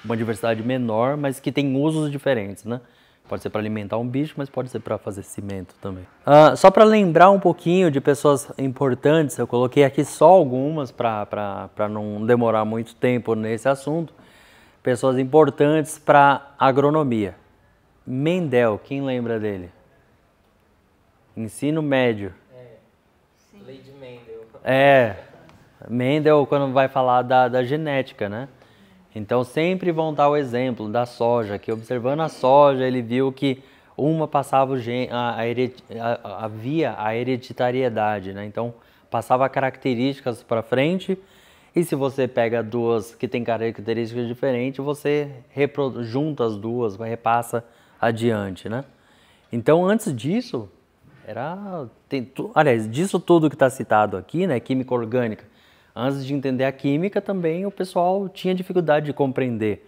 uma diversidade menor, mas que tem usos diferentes, né? Pode ser para alimentar um bicho, mas pode ser para fazer cimento também. Só para lembrar um pouquinho de pessoas importantes, eu coloquei aqui só algumas para não demorar muito tempo nesse assunto. Pessoas importantes para agronomia. Mendel, quem lembra dele? Ensino médio. Lei de Mendel. Mendel quando vai falar da genética, né? Então sempre vão dar o exemplo da soja, que observando a soja ele viu que uma passava havia a hereditariedade, né? Então passava características para frente, e se você pega duas que têm características diferentes, você junta as duas, repassa adiante, né? Então antes disso, aliás, disso tudo que está citado aqui, né, química orgânica, antes de entender a química também o pessoal tinha dificuldade de compreender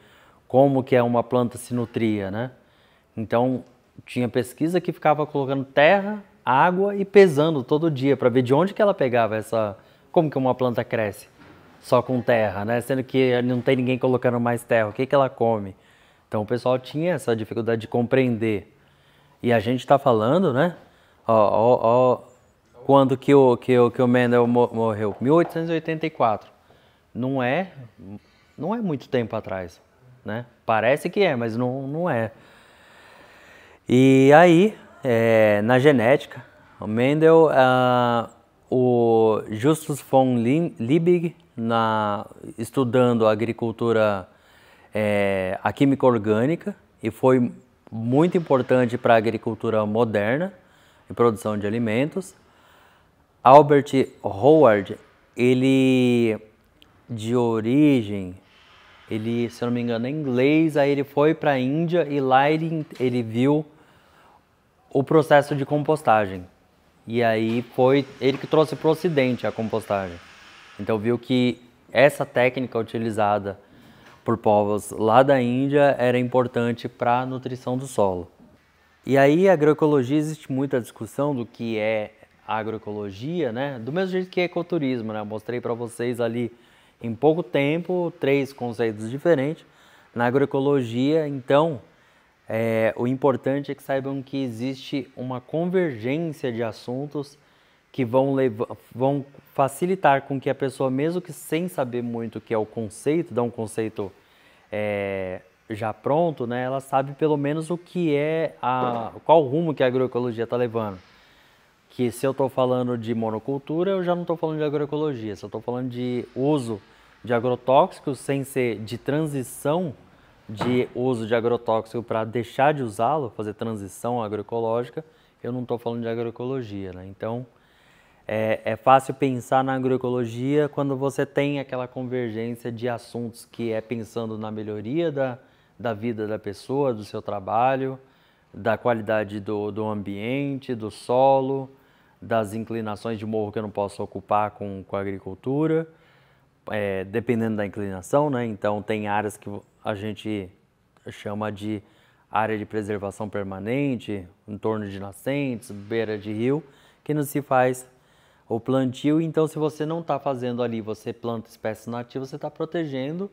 como que uma planta se nutria, né? Então tinha pesquisa que ficava colocando terra, água e pesando todo dia para ver de onde que ela pegava como que uma planta cresce só com terra, né? Sendo que não tem ninguém colocando mais terra, o que que ela come? Então o pessoal tinha essa dificuldade de compreender. E a gente está falando, né? Quando que o Mendel morreu? 1884. Não é muito tempo atrás, né? Parece que é, mas não é. E aí, na genética, o Mendel, o Justus von Liebig, estudando a agricultura, a química orgânica, e foi muito importante para a agricultura moderna e produção de alimentos. Albert Howard, ele de origem, se eu não me engano é inglês, aí ele foi para a Índia e lá ele viu o processo de compostagem. E aí foi ele que trouxe para o Ocidente a compostagem. Então viu que essa técnica utilizada por povos lá da Índia era importante para a nutrição do solo. E aí a agroecologia, existe muita discussão do que é agroecologia, né? Do mesmo jeito que é ecoturismo, né? Eu mostrei para vocês ali em pouco tempo 3 conceitos diferentes. Na agroecologia, então, o importante é que saibam que existe uma convergência de assuntos que vão facilitar com que a pessoa, mesmo que sem saber muito o que é o conceito, dá um conceito já pronto, né, ela sabe pelo menos o que qual rumo que a agroecologia está levando. Que se eu estou falando de monocultura, eu já não estou falando de agroecologia. Se eu estou falando de uso de agrotóxicos sem ser de transição de uso de agrotóxico para deixar de usá-lo, fazer transição agroecológica, eu não estou falando de agroecologia, né? Então, é fácil pensar na agroecologia quando você tem aquela convergência de assuntos que é pensando na melhoria da vida da pessoa, do seu trabalho, da qualidade do ambiente, do solo, das inclinações de morro que eu não posso ocupar com a agricultura, dependendo da inclinação, né? Então, tem áreas que a gente chama de área de preservação permanente, em torno de nascentes, beira de rio, que não se faz o plantio. Então, se você não está fazendo ali, você planta espécies nativas, você está protegendo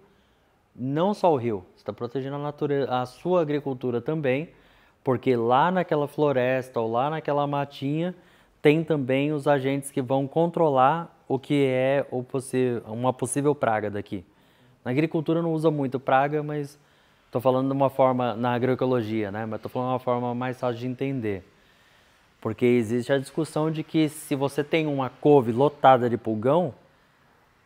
não só o rio, você está protegendo a natureza, a sua agricultura também, porque lá naquela floresta ou lá naquela matinha tem também os agentes que vão controlar o que é uma possível praga daqui. Na agricultura não usa muito praga, mas estou falando de uma forma, na agroecologia, né? Mas estou falando de uma forma mais fácil de entender. Porque existe a discussão de que se você tem uma couve lotada de pulgão,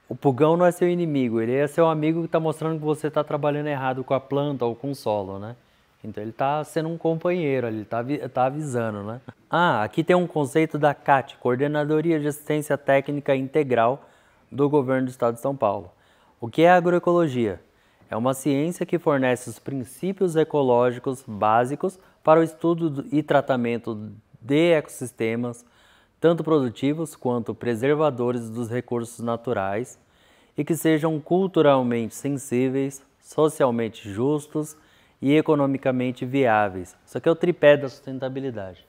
o pulgão não é seu inimigo, ele é seu amigo que está mostrando que você está trabalhando errado com a planta ou com o solo, né? Então ele está sendo um companheiro, ele está avisando, né? Aqui tem um conceito da CAT, Coordenadoria de Assistência Técnica Integral do Governo do Estado de São Paulo. O que é agroecologia? É uma ciência que fornece os princípios ecológicos básicos para o estudo e tratamento de ecossistemas, tanto produtivos quanto preservadores dos recursos naturais, e que sejam culturalmente sensíveis, socialmente justos e economicamente viáveis. Isso aqui é o tripé da sustentabilidade.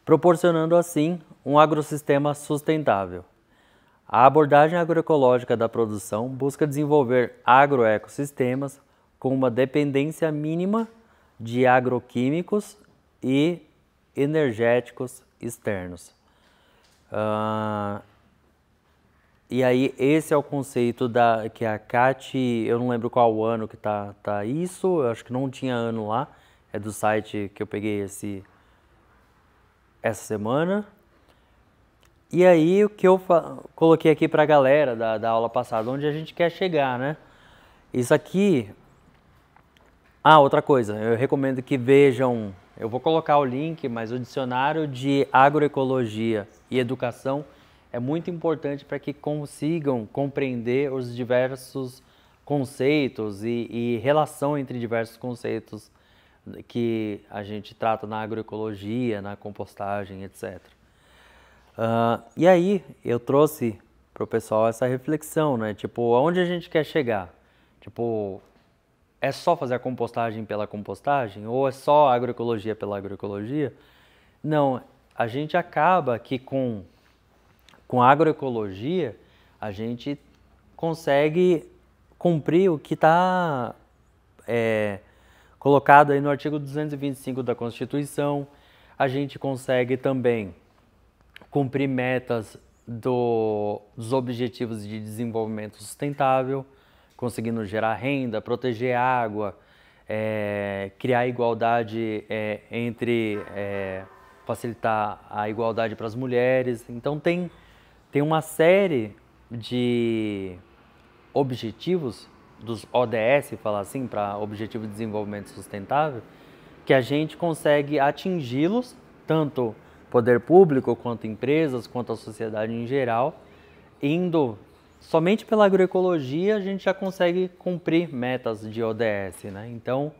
Proporcionando assim um agrossistema sustentável. A abordagem agroecológica da produção busca desenvolver agroecossistemas com uma dependência mínima de agroquímicos e energéticos externos. E aí esse é o conceito que a CAT, eu não lembro qual ano que tá isso, eu acho que não tinha ano lá, é do site que eu peguei essa semana. E aí o que eu coloquei aqui para a galera da aula passada, onde a gente quer chegar, né? Isso aqui... outra coisa, eu recomendo que vejam, eu vou colocar o link, mas o dicionário de agroecologia e educação é muito importante para que consigam compreender os diversos conceitos e relação entre diversos conceitos que a gente trata na agroecologia, na compostagem, etc. E aí eu trouxe para o pessoal essa reflexão, né? Tipo, aonde a gente quer chegar? Tipo, é só fazer a compostagem pela compostagem? Ou é só agroecologia pela agroecologia? Não, a gente acaba que com a agroecologia a gente consegue cumprir o que está colocado aí no artigo 225 da Constituição. A gente consegue também cumprir metas dos Objetivos de Desenvolvimento Sustentável, conseguindo gerar renda, proteger água, criar igualdade facilitar a igualdade para as mulheres. Então tem uma série de objetivos dos ODS, falar assim, para Objetivo de Desenvolvimento Sustentável, que a gente consegue atingi-los, tanto poder público, quanto empresas, quanto a sociedade em geral, indo somente pela agroecologia a gente já consegue cumprir metas de ODS, né? Então,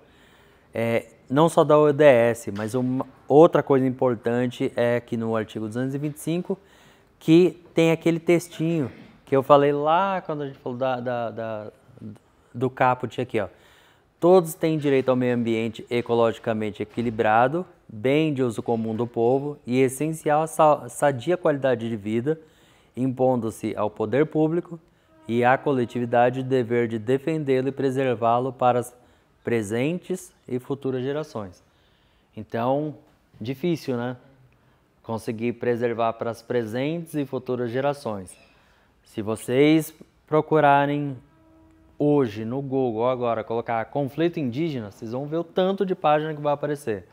não só da ODS, mas outra coisa importante é que no artigo 225, que tem aquele textinho que eu falei lá quando a gente falou do caput aqui, ó. Todos têm direito ao meio ambiente ecologicamente equilibrado, bem de uso comum do povo e essencial à sadia qualidade de vida, impondo-se ao poder público e à coletividade o dever de defendê-lo e preservá-lo para as presentes e futuras gerações. Então, difícil, né? Conseguir preservar para as presentes e futuras gerações. Se vocês procurarem hoje no Google agora colocar conflito indígena, vocês vão ver o tanto de página que vai aparecer.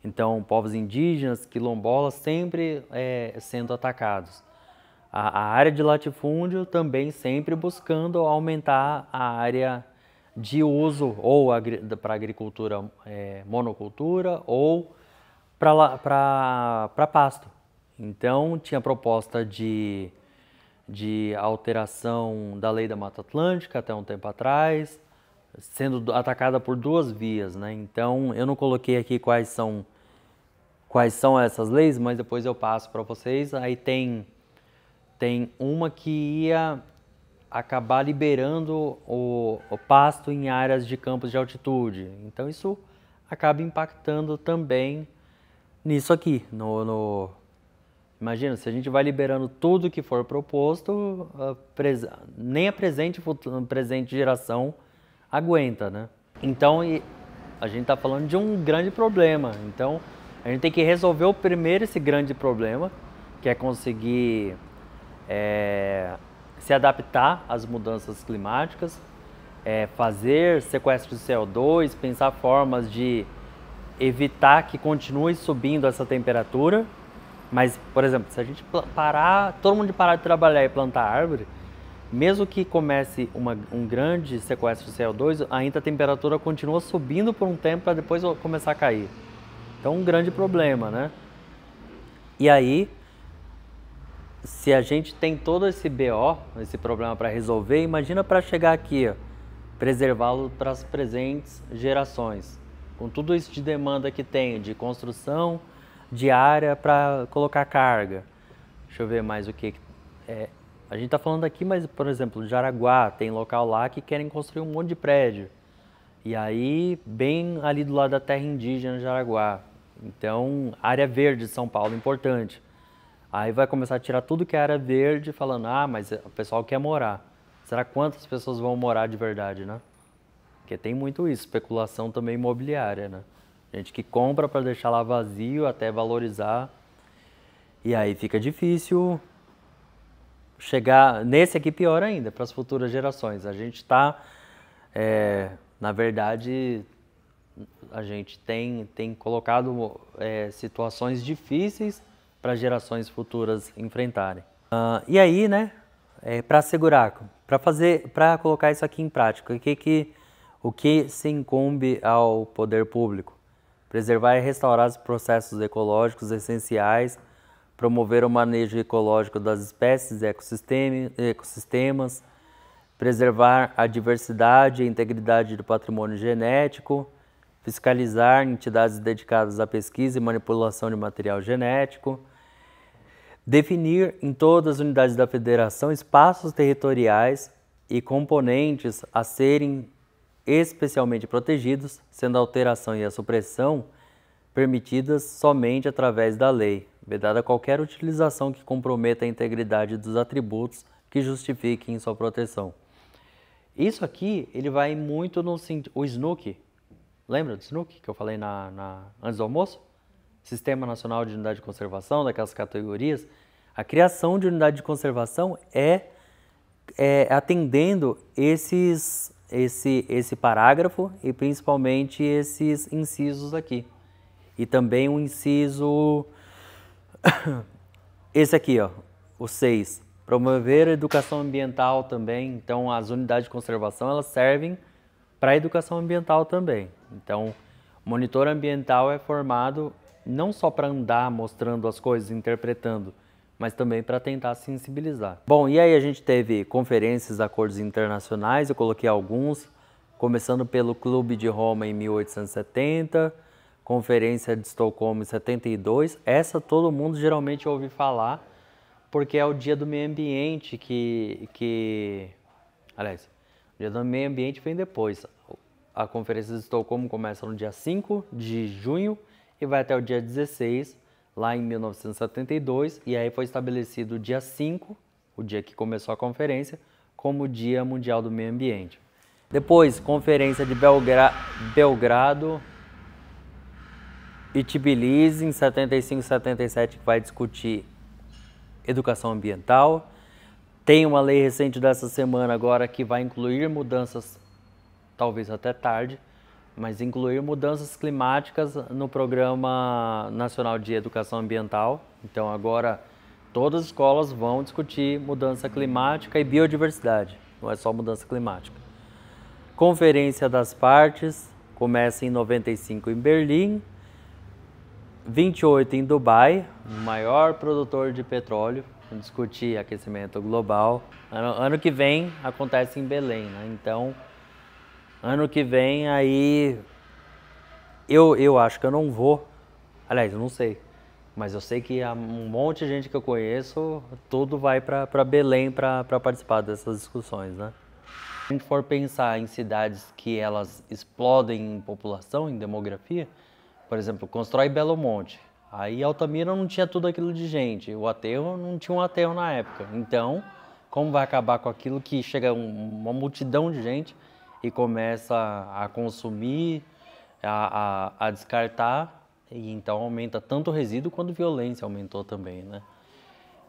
Então, povos indígenas, quilombolas, sempre sendo atacados. A área de latifúndio também sempre buscando aumentar a área de uso ou para agricultura monocultura ou para pasto. Então, tinha proposta de alteração da lei da Mata Atlântica até um tempo atrás, sendo atacada por duas vias, né? Então, eu não coloquei aqui quais são essas leis, mas depois eu passo para vocês. Aí tem uma que ia acabar liberando o pasto em áreas de campos de altitude. Então, isso acaba impactando também nisso aqui. Imagina, se a gente vai liberando tudo que for proposto, nem a presente geração aguenta, né? Então, a gente está falando de um grande problema. Então, a gente tem que resolver primeiro esse grande problema, que é conseguir se adaptar às mudanças climáticas, fazer sequestro de CO2, pensar formas de evitar que continue subindo essa temperatura. Mas, por exemplo, se a gente todo mundo parar de trabalhar e plantar árvore, mesmo que comece um grande sequestro de CO2, ainda a temperatura continua subindo por um tempo para depois começar a cair. Então, um grande problema, né? E aí, se a gente tem todo esse BO, esse problema para resolver, imagina para chegar aqui, preservá-lo para as presentes gerações. Com tudo isso de demanda que tem, de construção, de área para colocar carga. Deixa eu ver mais o que... a gente está falando aqui, mas, por exemplo, Jaraguá, tem local lá que querem construir um monte de prédio. E aí, bem ali do lado da terra indígena, Jaraguá. Então, área verde de São Paulo, importante. Aí vai começar a tirar tudo que é área verde, falando, mas o pessoal quer morar. Será quantas pessoas vão morar de verdade, né? Porque tem muito isso, especulação também imobiliária, né? Gente que compra para deixar lá vazio até valorizar. E aí fica difícil chegar nesse aqui, pior ainda, para as futuras gerações. A gente está, na verdade, a gente tem colocado situações difíceis para gerações futuras enfrentarem. E aí, né, para assegurar, para colocar isso aqui em prática, o que se incumbe ao poder público? Preservar e restaurar os processos ecológicos essenciais, promover o manejo ecológico das espécies e ecossistemas, preservar a diversidade e integridade do patrimônio genético, fiscalizar entidades dedicadas à pesquisa e manipulação de material genético, definir em todas as unidades da federação espaços territoriais e componentes a serem especialmente protegidos, sendo a alteração e a supressão permitidas somente através da lei, vedada qualquer utilização que comprometa a integridade dos atributos que justifiquem sua proteção. Isso aqui, ele vai muito no sentido... O SNUC, lembra do SNUC que eu falei antes do almoço? Sistema Nacional de Unidade de Conservação, daquelas categorias. A criação de unidade de conservação é atendendo esse parágrafo e principalmente esses incisos aqui. E também o inciso, esse aqui, ó, o 6, promover a educação ambiental também. Então, as unidades de conservação, elas servem para a educação ambiental também. Então, o monitor ambiental é formado não só para andar mostrando as coisas, interpretando, mas também para tentar sensibilizar. Bom, e aí a gente teve conferências, acordos internacionais, eu coloquei alguns, começando pelo Clube de Roma em 1870, Conferência de Estocolmo em 72, essa todo mundo geralmente ouve falar, porque é o Dia do Meio Ambiente aliás, o Dia do Meio Ambiente vem depois. A Conferência de Estocolmo começa no dia 5 de junho e vai até o dia 16, lá em 1972, e aí foi estabelecido o dia 5, o dia que começou a conferência, como o Dia Mundial do Meio Ambiente. Depois, Conferência de Belgrado e Tbilisi, em 75 e 77, que vai discutir educação ambiental. Tem uma lei recente dessa semana agora que vai incluir mudanças, talvez até tarde, mas incluir mudanças climáticas no Programa Nacional de Educação Ambiental. Então agora todas as escolas vão discutir mudança climática e biodiversidade, não é só mudança climática. Conferência das Partes começa em 95 em Berlim, 28 em Dubai, o maior produtor de petróleo, discutir aquecimento global. Ano que vem acontece em Belém, né? Então, ano que vem aí eu acho que eu não vou, aliás, eu não sei, mas eu sei que há um monte de gente que eu conheço, tudo vai para Belém para participar dessas discussões, né? Se a gente for pensar em cidades que elas explodem em população, em demografia, por exemplo, constrói Belo Monte. Aí Altamira não tinha tudo aquilo de gente, o aterro não tinha um aterro na época. Então, como vai acabar com aquilo que chega uma multidão de gente e começa a consumir, a descartar, e então aumenta tanto o resíduo quanto a violência aumentou também, né?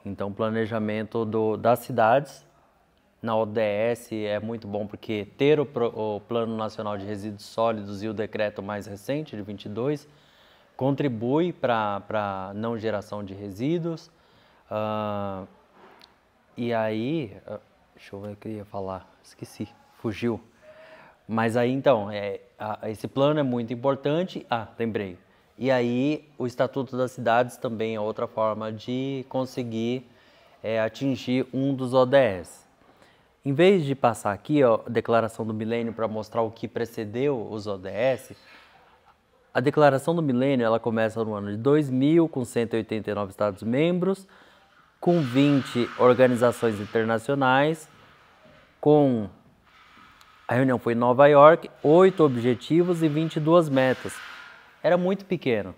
Então, planejamento das cidades na ODS é muito bom porque ter o Plano Nacional de Resíduos Sólidos e o decreto mais recente, de 22, contribui para a não geração de resíduos. E aí, deixa eu ver o que eu ia falar, esqueci, fugiu. Mas aí então, esse plano é muito importante. Lembrei. E aí, o Estatuto das Cidades também é outra forma de conseguir atingir um dos ODS. Em vez de passar aqui a Declaração do Milênio para mostrar o que precedeu os ODS, a Declaração do Milênio ela começa no ano de 2000, com 189 Estados-membros, com 20 organizações internacionais, a reunião foi em Nova York, 8 objetivos e 22 metas. Era muito pequeno.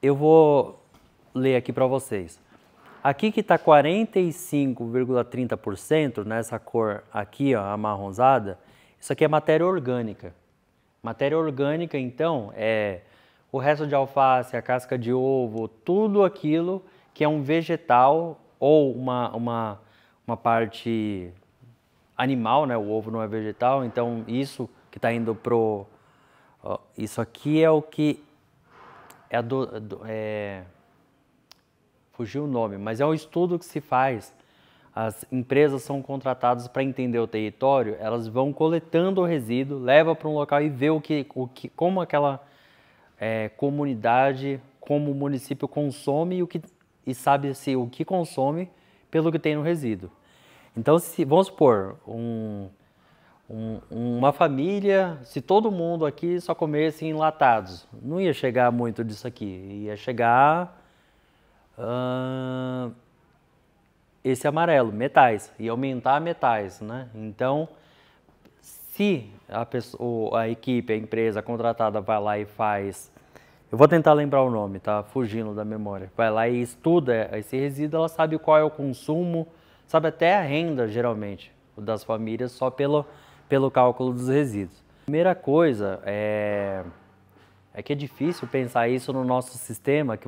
Eu vou ler aqui para vocês. Aqui que está 45,30%, nessa cor aqui, ó, amarronzada, isso aqui é matéria orgânica. Matéria orgânica, então, é o resto de alface, a casca de ovo, tudo aquilo que é um vegetal ou uma parte animal, né? O ovo não é vegetal, então isso que está indo pro... isso aqui é o que fugiu o nome, mas é um estudo que se faz. As empresas são contratadas para entender o território, elas vão coletando o resíduo, leva para um local e vê como aquela comunidade, como o município consome e sabe-se o que consome pelo que tem no resíduo. Então, vamos supor, uma família, se todo mundo aqui só comesse enlatados, não ia chegar muito disso aqui, ia chegar esse amarelo, metais, ia aumentar metais, né? Então, se a equipe, a empresa contratada vai lá e faz, eu vou tentar lembrar o nome, tá fugindo da memória, vai lá e estuda esse resíduo, ela sabe qual é o consumo, sabe até a renda, geralmente, das famílias, só pelo cálculo dos resíduos. A primeira coisa é que é difícil pensar isso no nosso sistema, que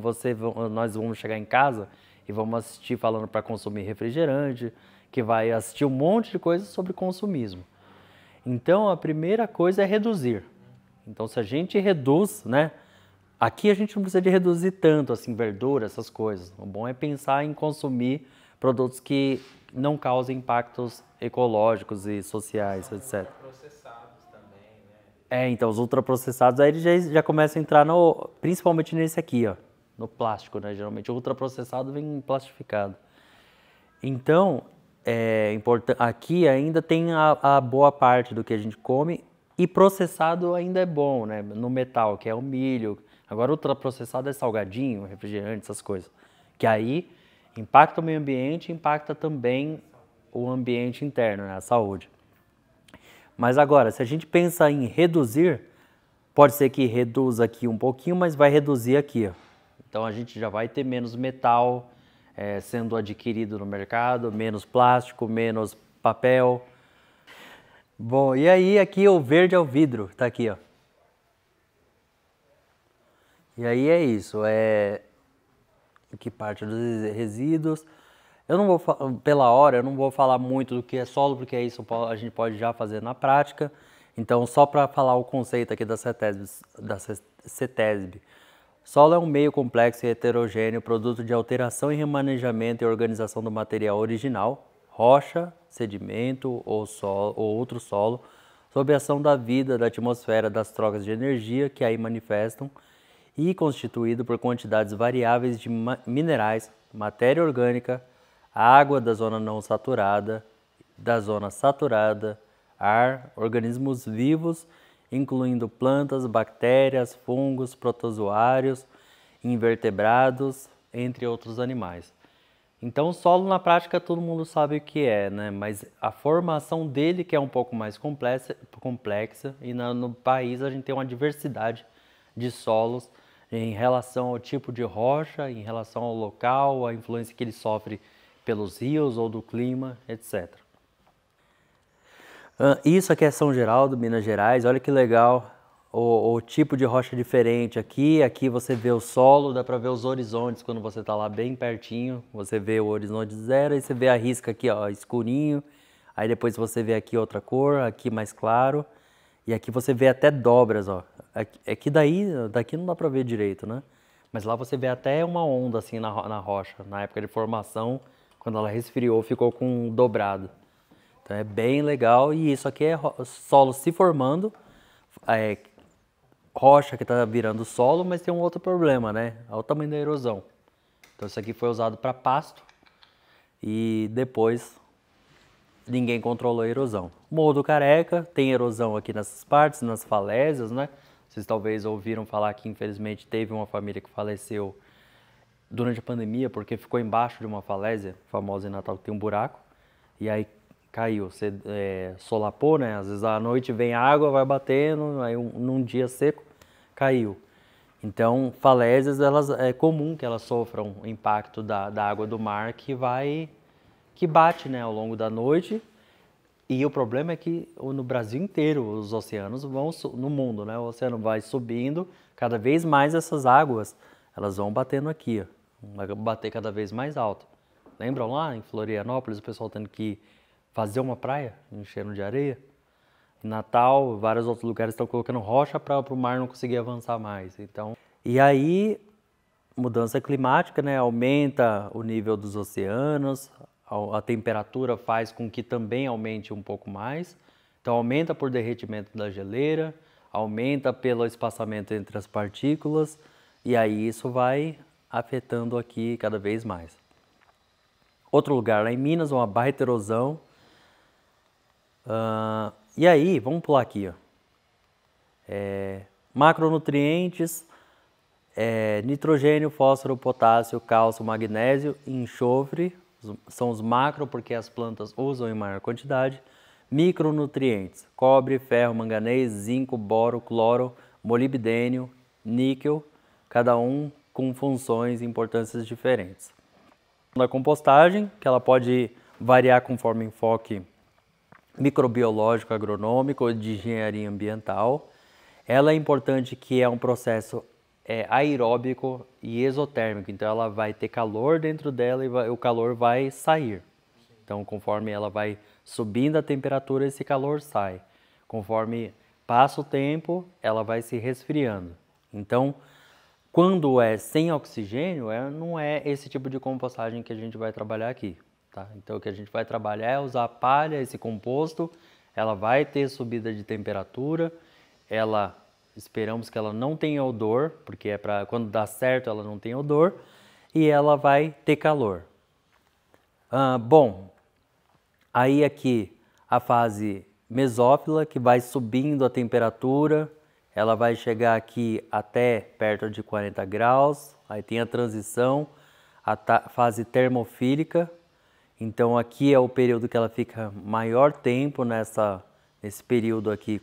nós vamos chegar em casa e vamos assistir falando para consumir refrigerante, que vai assistir um monte de coisas sobre consumismo. Então, a primeira coisa é reduzir. Então, se a gente reduz, né? Aqui a gente não precisa de reduzir tanto, assim, verdura, essas coisas. O bom é pensar em consumir produtos que não causem impactos ecológicos e sociais, etc. Processados também, né? Então, os ultraprocessados, aí eles já começam a entrar principalmente nesse aqui, ó, no plástico, né? Geralmente o ultraprocessado vem plastificado. Então, aqui ainda tem a boa parte do que a gente come e processado ainda é bom, né? No metal, que é o milho. Agora, ultraprocessado é salgadinho, refrigerante, essas coisas. Que aí impacta o meio ambiente, impacta também o ambiente interno, né? A saúde. Mas agora, se a gente pensa em reduzir, pode ser que reduza aqui um pouquinho, mas vai reduzir aqui, ó. Então a gente já vai ter menos metal sendo adquirido no mercado, menos plástico, menos papel. Bom, e aí aqui o verde é o vidro, tá aqui, ó. E aí é isso, que parte dos resíduos. Eu não vou, pela hora, eu não vou falar muito do que é solo, porque isso a gente pode já fazer na prática. Então, só para falar o conceito aqui da CETESB. Solo é um meio complexo e heterogêneo, produto de alteração e remanejamento e organização do material original, rocha, sedimento ou outro solo, sob a ação da vida, da atmosfera, das trocas de energia que aí manifestam, e constituído por quantidades variáveis de minerais, matéria orgânica, água da zona não saturada, da zona saturada, ar, organismos vivos, incluindo plantas, bactérias, fungos, protozoários, invertebrados, entre outros animais. Então, o solo na prática todo mundo sabe o que é, né? Mas a formação dele que é um pouco mais complexa e no país a gente tem uma diversidade de solos em relação ao tipo de rocha, em relação ao local, a influência que ele sofre pelos rios ou do clima, etc. Isso aqui é São Geraldo, Minas Gerais, olha que legal, o tipo de rocha diferente aqui você vê o solo, dá para ver os horizontes quando você está lá bem pertinho, você vê o horizonte zero, aí você vê a risca aqui, ó, escurinho, aí depois você vê aqui outra cor, aqui mais claro, e aqui você vê até dobras, ó, aqui daqui não dá para ver direito, né? Mas lá você vê até uma onda assim na rocha, na época de formação, quando ela resfriou, ficou com dobrado. Então é bem legal e isso aqui é solo se formando, rocha que está virando solo, mas tem um outro problema, né? Olha o tamanho da erosão. Então isso aqui foi usado para pasto e depois ninguém controlou a erosão. Morro do Careca tem erosão aqui nessas partes, nas falésias, né? Vocês talvez ouviram falar que infelizmente teve uma família que faleceu durante a pandemia porque ficou embaixo de uma falésia famosa em Natal que tem um buraco e aí caiu, você solapou, né? Às vezes à noite vem água, vai batendo, aí num dia seco, caiu. Então, falésias, é comum que elas sofram o impacto da água do mar que bate, né, ao longo da noite. E o problema é que no Brasil inteiro os oceanos vão, no mundo, né? O oceano vai subindo, cada vez mais essas águas, elas vão batendo aqui, ó, vai bater cada vez mais alto. Lembram lá em Florianópolis, o pessoal tendo que fazer uma praia, enchendo de areia? Em Natal, vários outros lugares estão colocando rocha para o mar não conseguir avançar mais. Então, e aí, mudança climática, né? Aumenta o nível dos oceanos, a temperatura faz com que também aumente um pouco mais. Então, aumenta por derretimento da geleira, aumenta pelo espaçamento entre as partículas, e aí isso vai afetando aqui cada vez mais. Outro lugar lá em Minas, uma baita erosão. E aí, vamos pular aqui, ó. Macronutrientes, nitrogênio, fósforo, potássio, cálcio, magnésio, enxofre, são os macro porque as plantas usam em maior quantidade. Micronutrientes, cobre, ferro, manganês, zinco, boro, cloro, molibdênio, níquel, cada um com funções e importâncias diferentes. Da compostagem, que ela pode variar conforme enfoque microbiológico, agronômico ou de engenharia ambiental. Ela é importante que é um processo aeróbico e exotérmico, então ela vai ter calor dentro dela e o calor vai sair. Então, conforme ela vai subindo a temperatura, esse calor sai. Conforme passa o tempo, ela vai se resfriando. Então, quando é sem oxigênio, não é esse tipo de compostagem que a gente vai trabalhar aqui. Tá? Então, o que a gente vai trabalhar é usar a palha, esse composto, ela vai ter subida de temperatura, esperamos que ela não tenha odor, porque quando dá certo ela não tem odor, e ela vai ter calor. Bom, aí aqui a fase mesófila, que vai subindo a temperatura, ela vai chegar aqui até perto de 40 graus, aí tem a transição, a fase termofílica, então aqui é o período que ela fica maior tempo nesse período aqui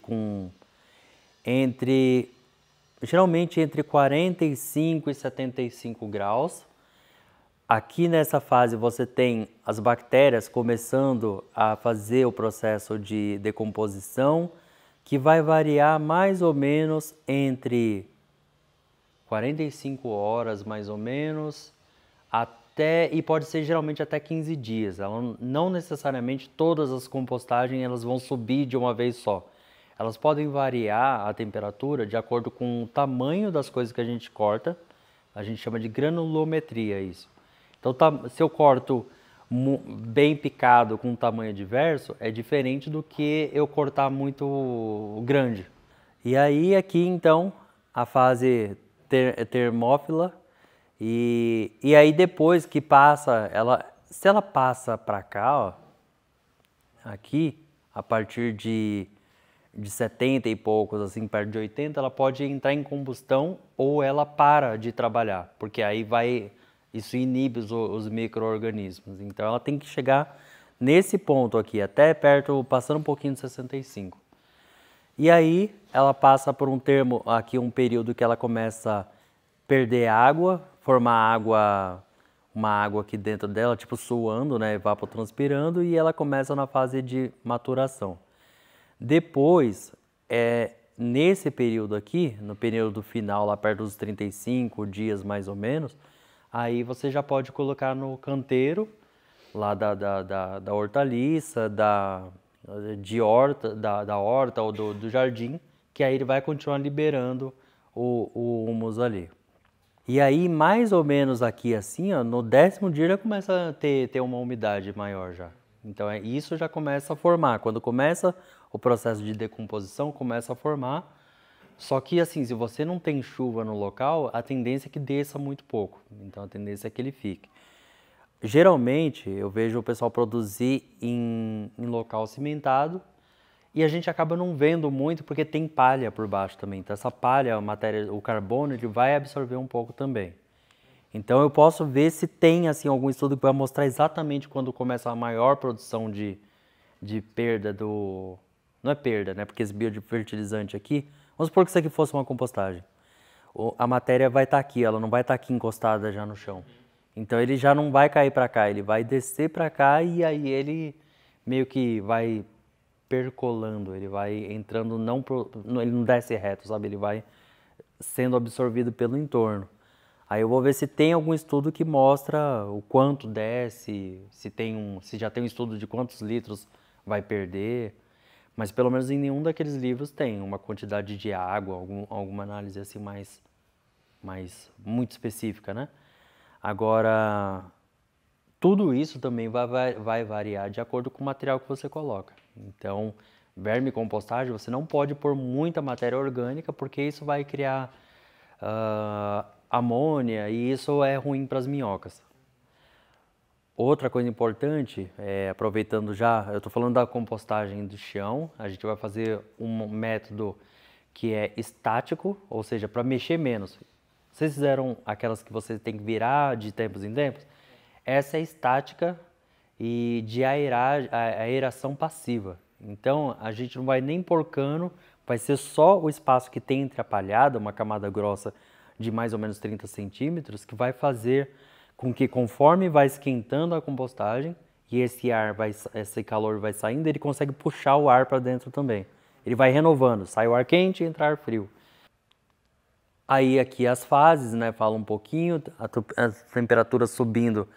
geralmente entre 45 e 75 graus. Aqui nessa fase você tem as bactérias começando a fazer o processo de decomposição, que vai variar mais ou menos entre 45 horas mais ou menos e pode ser geralmente até 15 dias. Não necessariamente todas as compostagens elas vão subir de uma vez só. Elas podem variar a temperatura de acordo com o tamanho das coisas que a gente corta. A gente chama de granulometria isso. Então, se eu corto bem picado com um tamanho diverso, é diferente do que eu cortar muito grande. E aí aqui então a fase termófila e aí depois que passa, se ela passa para cá, ó, aqui, a partir de 70 e poucos, assim, perto de 80, ela pode entrar em combustão ou ela para de trabalhar, porque aí isso inibe os micro-organismos. Então ela tem que chegar nesse ponto aqui, até perto, passando um pouquinho de 65. E aí ela passa por um período que ela começa a perder água, formar uma água aqui dentro dela, tipo suando, né, evapotranspirando, e ela começa na fase de maturação. Depois, nesse período aqui, no período final, lá perto dos 35 dias mais ou menos, aí você já pode colocar no canteiro, lá da hortaliça, da horta ou do jardim, que aí ele vai continuar liberando o humus ali. E aí, mais ou menos aqui assim, ó, no 10º dia já começa a ter uma umidade maior já. Então isso já começa a formar. Quando começa o processo de decomposição, começa a formar. Só que assim, se você não tem chuva no local, a tendência é que desça muito pouco. Então a tendência é que ele fique. Geralmente eu vejo o pessoal produzir em local cimentado e a gente acaba não vendo muito porque tem palha por baixo também. Então essa palha, o carbono, ele vai absorver um pouco também. Então eu posso ver se tem assim algum estudo que vai mostrar exatamente quando começa a maior produção de perda do... Não é perda, né? Porque esse biofertilizante aqui... Vamos supor que isso aqui fosse uma compostagem. A matéria vai estar aqui, ela não vai estar aqui encostada já no chão. Então ele já não vai cair para cá, ele vai descer para cá e aí ele meio que vai percolando, ele vai entrando, ele não desce reto, sabe? Ele vai sendo absorvido pelo entorno. Aí eu vou ver se tem algum estudo que mostra o quanto desce, se já tem um estudo de quantos litros vai perder. Mas pelo menos em nenhum daqueles livros tem uma quantidade de água, alguma análise assim mais muito específica, né? Agora, tudo isso também vai variar de acordo com o material que você coloca. Então, vermicompostagem, você não pode pôr muita matéria orgânica, porque isso vai criar amônia e isso é ruim para as minhocas. Outra coisa importante, aproveitando já, eu estou falando da compostagem do chão, a gente vai fazer um método que é estático, ou seja, para mexer menos. Vocês fizeram aquelas que você tem que virar de tempos em tempos? Essa é estática e de aeração passiva. Então, a gente não vai nem pôr cano, vai ser só o espaço que tem entre a palhada, uma camada grossa de mais ou menos 30 centímetros, que vai fazer com que conforme vai esquentando a compostagem e esse calor vai saindo, ele consegue puxar o ar para dentro também. Ele vai renovando, sai o ar quente e entra ar frio. Aí aqui as fases, né, fala um pouquinho, a temperatura subindo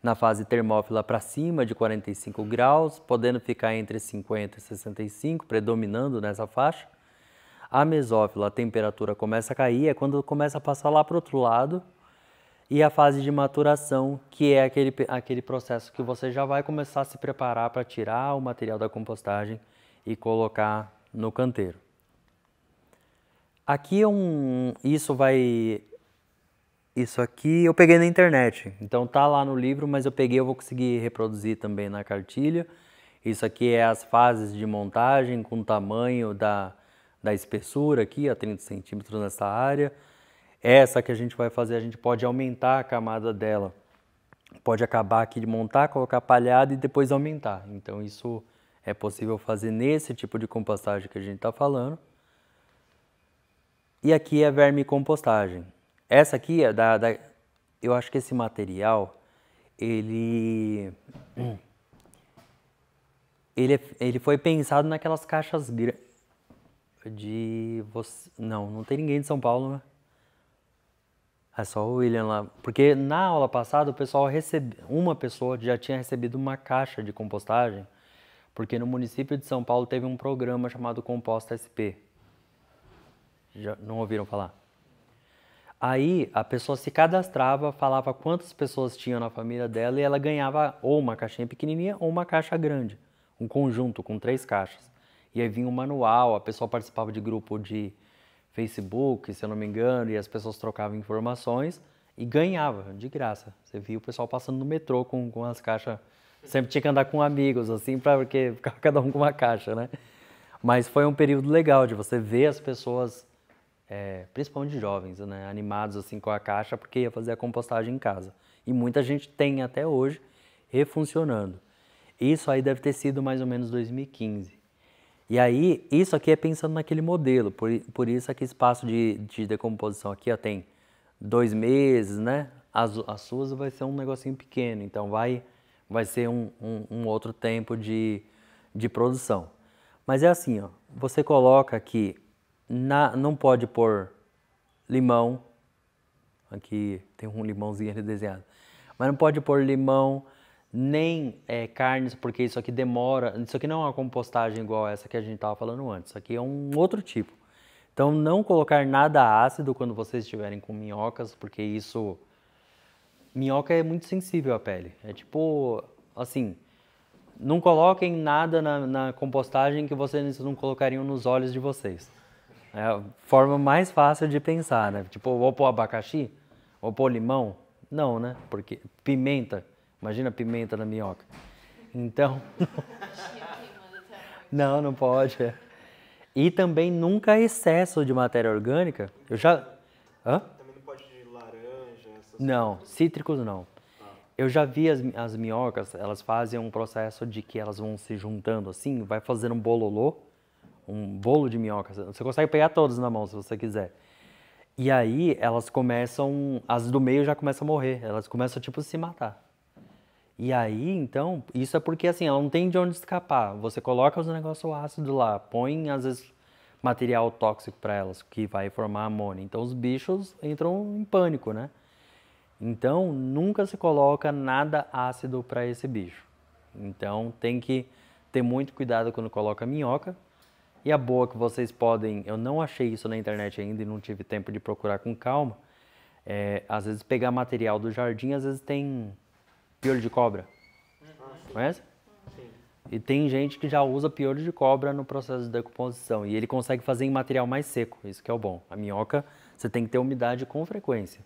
na fase termófila para cima de 45 graus, podendo ficar entre 50 e 65, predominando nessa faixa. A mesófila, a temperatura começa a cair, é quando começa a passar lá para o outro lado. E a fase de maturação, que é aquele processo que você já vai começar a se preparar para tirar o material da compostagem e colocar no canteiro. Aqui isso aqui eu peguei na internet, então tá lá no livro, mas eu vou conseguir reproduzir também na cartilha. Isso aqui é as fases de montagem com o tamanho da espessura aqui, a 30 centímetros nessa área. Essa que a gente vai fazer, a gente pode aumentar a camada dela. Pode acabar aqui de montar, colocar palhada e depois aumentar. Então isso é possível fazer nesse tipo de compostagem que a gente está falando. E aqui é vermicompostagem. Essa aqui é eu acho que esse material, ele foi pensado naquelas caixas não tem ninguém de São Paulo, né? É só o William lá. Porque na aula passada o pessoal uma pessoa já tinha recebido uma caixa de compostagem, porque no município de São Paulo teve um programa chamado Composta SP. Já não ouviram falar? Aí a pessoa se cadastrava, falava quantas pessoas tinham na família dela e ela ganhava ou uma caixinha pequenininha ou uma caixa grande. Um conjunto com 3 caixas. E aí vinha um manual, a pessoa participava de grupo de Facebook, se eu não me engano, e as pessoas trocavam informações e ganhava, de graça. Você via o pessoal passando no metrô com as caixas. Sempre tinha que andar com amigos, assim, porque ficava cada um com uma caixa, né? Mas foi um período legal de você ver as pessoas, principalmente jovens, né, animados assim com a caixa, porque ia fazer a compostagem em casa. E muita gente tem até hoje refuncionando. Isso aí deve ter sido mais ou menos 2015. E aí, isso aqui é pensando naquele modelo, por isso aqui espaço de decomposição aqui ó, tem 2 meses, né? As suas vai ser um negocinho pequeno, então vai ser um outro tempo de produção. Mas é assim, ó, você coloca aqui, não pode pôr limão, aqui tem um limãozinho ali desenhado, mas não pode pôr limão, nem carnes, porque isso aqui demora, isso aqui não é uma compostagem igual essa que a gente estava falando antes, isso aqui é um outro tipo. Então não colocar nada ácido quando vocês estiverem com minhocas, porque isso, minhoca é muito sensível à pele, é tipo, assim, não coloquem nada na compostagem que vocês não colocariam nos olhos de vocês. É a forma mais fácil de pensar, né? Tipo, vou pôr abacaxi? Vou pôr limão? Não, né? Porque pimenta, imagina pimenta na minhoca. Então, não pode. E também nunca excesso de matéria orgânica. Eu já... Hã? Também não pode de laranja, essas Não, coisas. cítricos não. Eu já vi as minhocas, elas fazem um processo de que elas vão se juntando assim, vai fazendo um bololô, um bolo de minhocas. Você consegue pegar todos na mão se você quiser. E aí elas começam, as do meio já começam a morrer, elas começam tipo a se matar. E aí, então, isso é porque assim, ela não tem de onde escapar. Você coloca os negócios ácidos lá, põe às vezes material tóxico para elas, que vai formar amônia. Então os bichos entram em pânico, né? Então, nunca se coloca nada ácido para esse bicho. Então, tem que ter muito cuidado quando coloca minhoca. E a boa que vocês podem, eu não achei isso na internet ainda e não tive tempo de procurar com calma, às vezes pegar material do jardim, às vezes tem piolho de cobra. Conhece? Sim. E tem gente que já usa piolho de cobra no processo de decomposição. E ele consegue fazer em material mais seco, isso que é o bom. A minhoca, você tem que ter umidade com frequência.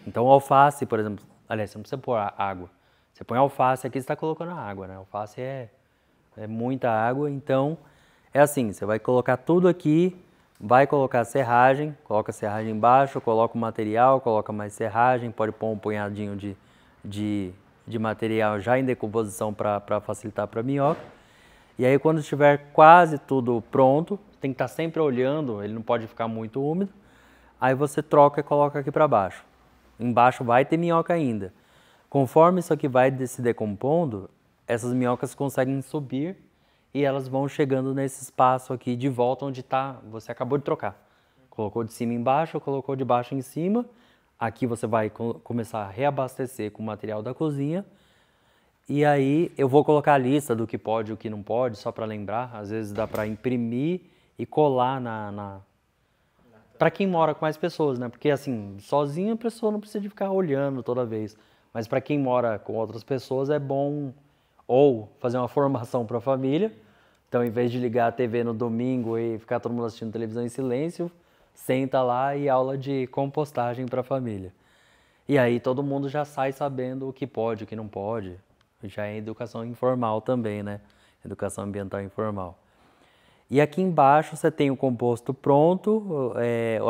Então, alface, por exemplo, aliás, você não precisa pôr água. Você põe alface aqui, você está colocando água, né? Alface é muita água, então é assim, você vai colocar tudo aqui, vai colocar serragem, coloca a serragem embaixo, coloca o material, coloca mais serragem, pode pôr um punhadinho de material já em decomposição para facilitar para a minhoca. E aí, quando estiver quase tudo pronto, tem que estar sempre olhando, ele não pode ficar muito úmido, aí você troca e coloca aqui para baixo. Embaixo vai ter minhoca ainda. Conforme isso aqui vai se decompondo, essas minhocas conseguem subir e elas vão chegando nesse espaço aqui de volta onde você acabou de trocar. Colocou de cima embaixo, colocou de baixo em cima. Aqui você vai começar a reabastecer com o material da cozinha. E aí eu vou colocar a lista do que pode e o que não pode, só para lembrar. Às vezes dá para imprimir e colar para quem mora com mais pessoas, né? Porque assim, sozinho a pessoa não precisa de ficar olhando toda vez. Mas para quem mora com outras pessoas é bom ou fazer uma formação para a família. Então, em vez de ligar a TV no domingo e ficar todo mundo assistindo televisão em silêncio, senta lá e aula de compostagem para a família. E aí todo mundo já sai sabendo o que pode, o que não pode. Já é educação informal também, né? Educação ambiental informal. E aqui embaixo você tem o composto pronto,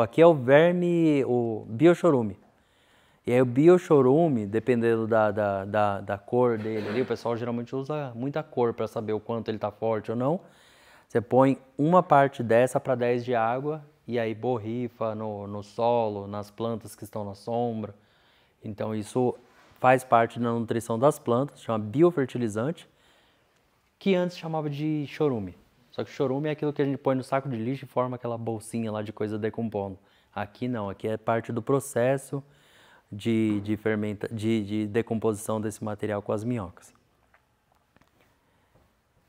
aqui é o biochorume. E aí o biochorume, dependendo da cor dele ali, o pessoal geralmente usa muita cor para saber o quanto ele está forte ou não. Você põe uma parte dessa para 10 de água e aí borrifa no solo, nas plantas que estão na sombra. Então isso faz parte da nutrição das plantas, chama biofertilizante, que antes chamava de chorume. Só que chorume é aquilo que a gente põe no saco de lixo e forma aquela bolsinha lá de coisa decompondo. Aqui não, aqui é parte do processo. de decomposição desse material com as minhocas.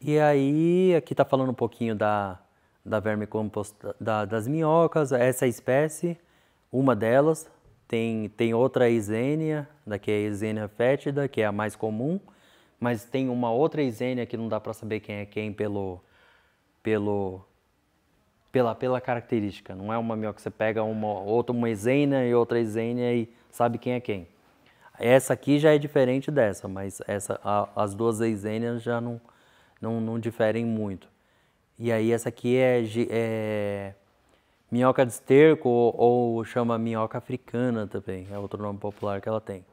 E aí, aqui está falando um pouquinho da vermicomposta, das minhocas. Essa espécie, uma delas, tem outra Eisenia, que é a Eisenia fétida, que é a mais comum, mas tem uma outra Eisenia que não dá para saber quem é quem pela característica. Não é uma minhoca que você pega uma Eisenia e outra Eisenia e sabe quem é quem. Essa aqui já é diferente dessa, mas as duas Eisenias já não diferem muito. E aí essa aqui é minhoca de esterco ou chama minhoca africana também, é outro nome popular que ela tem.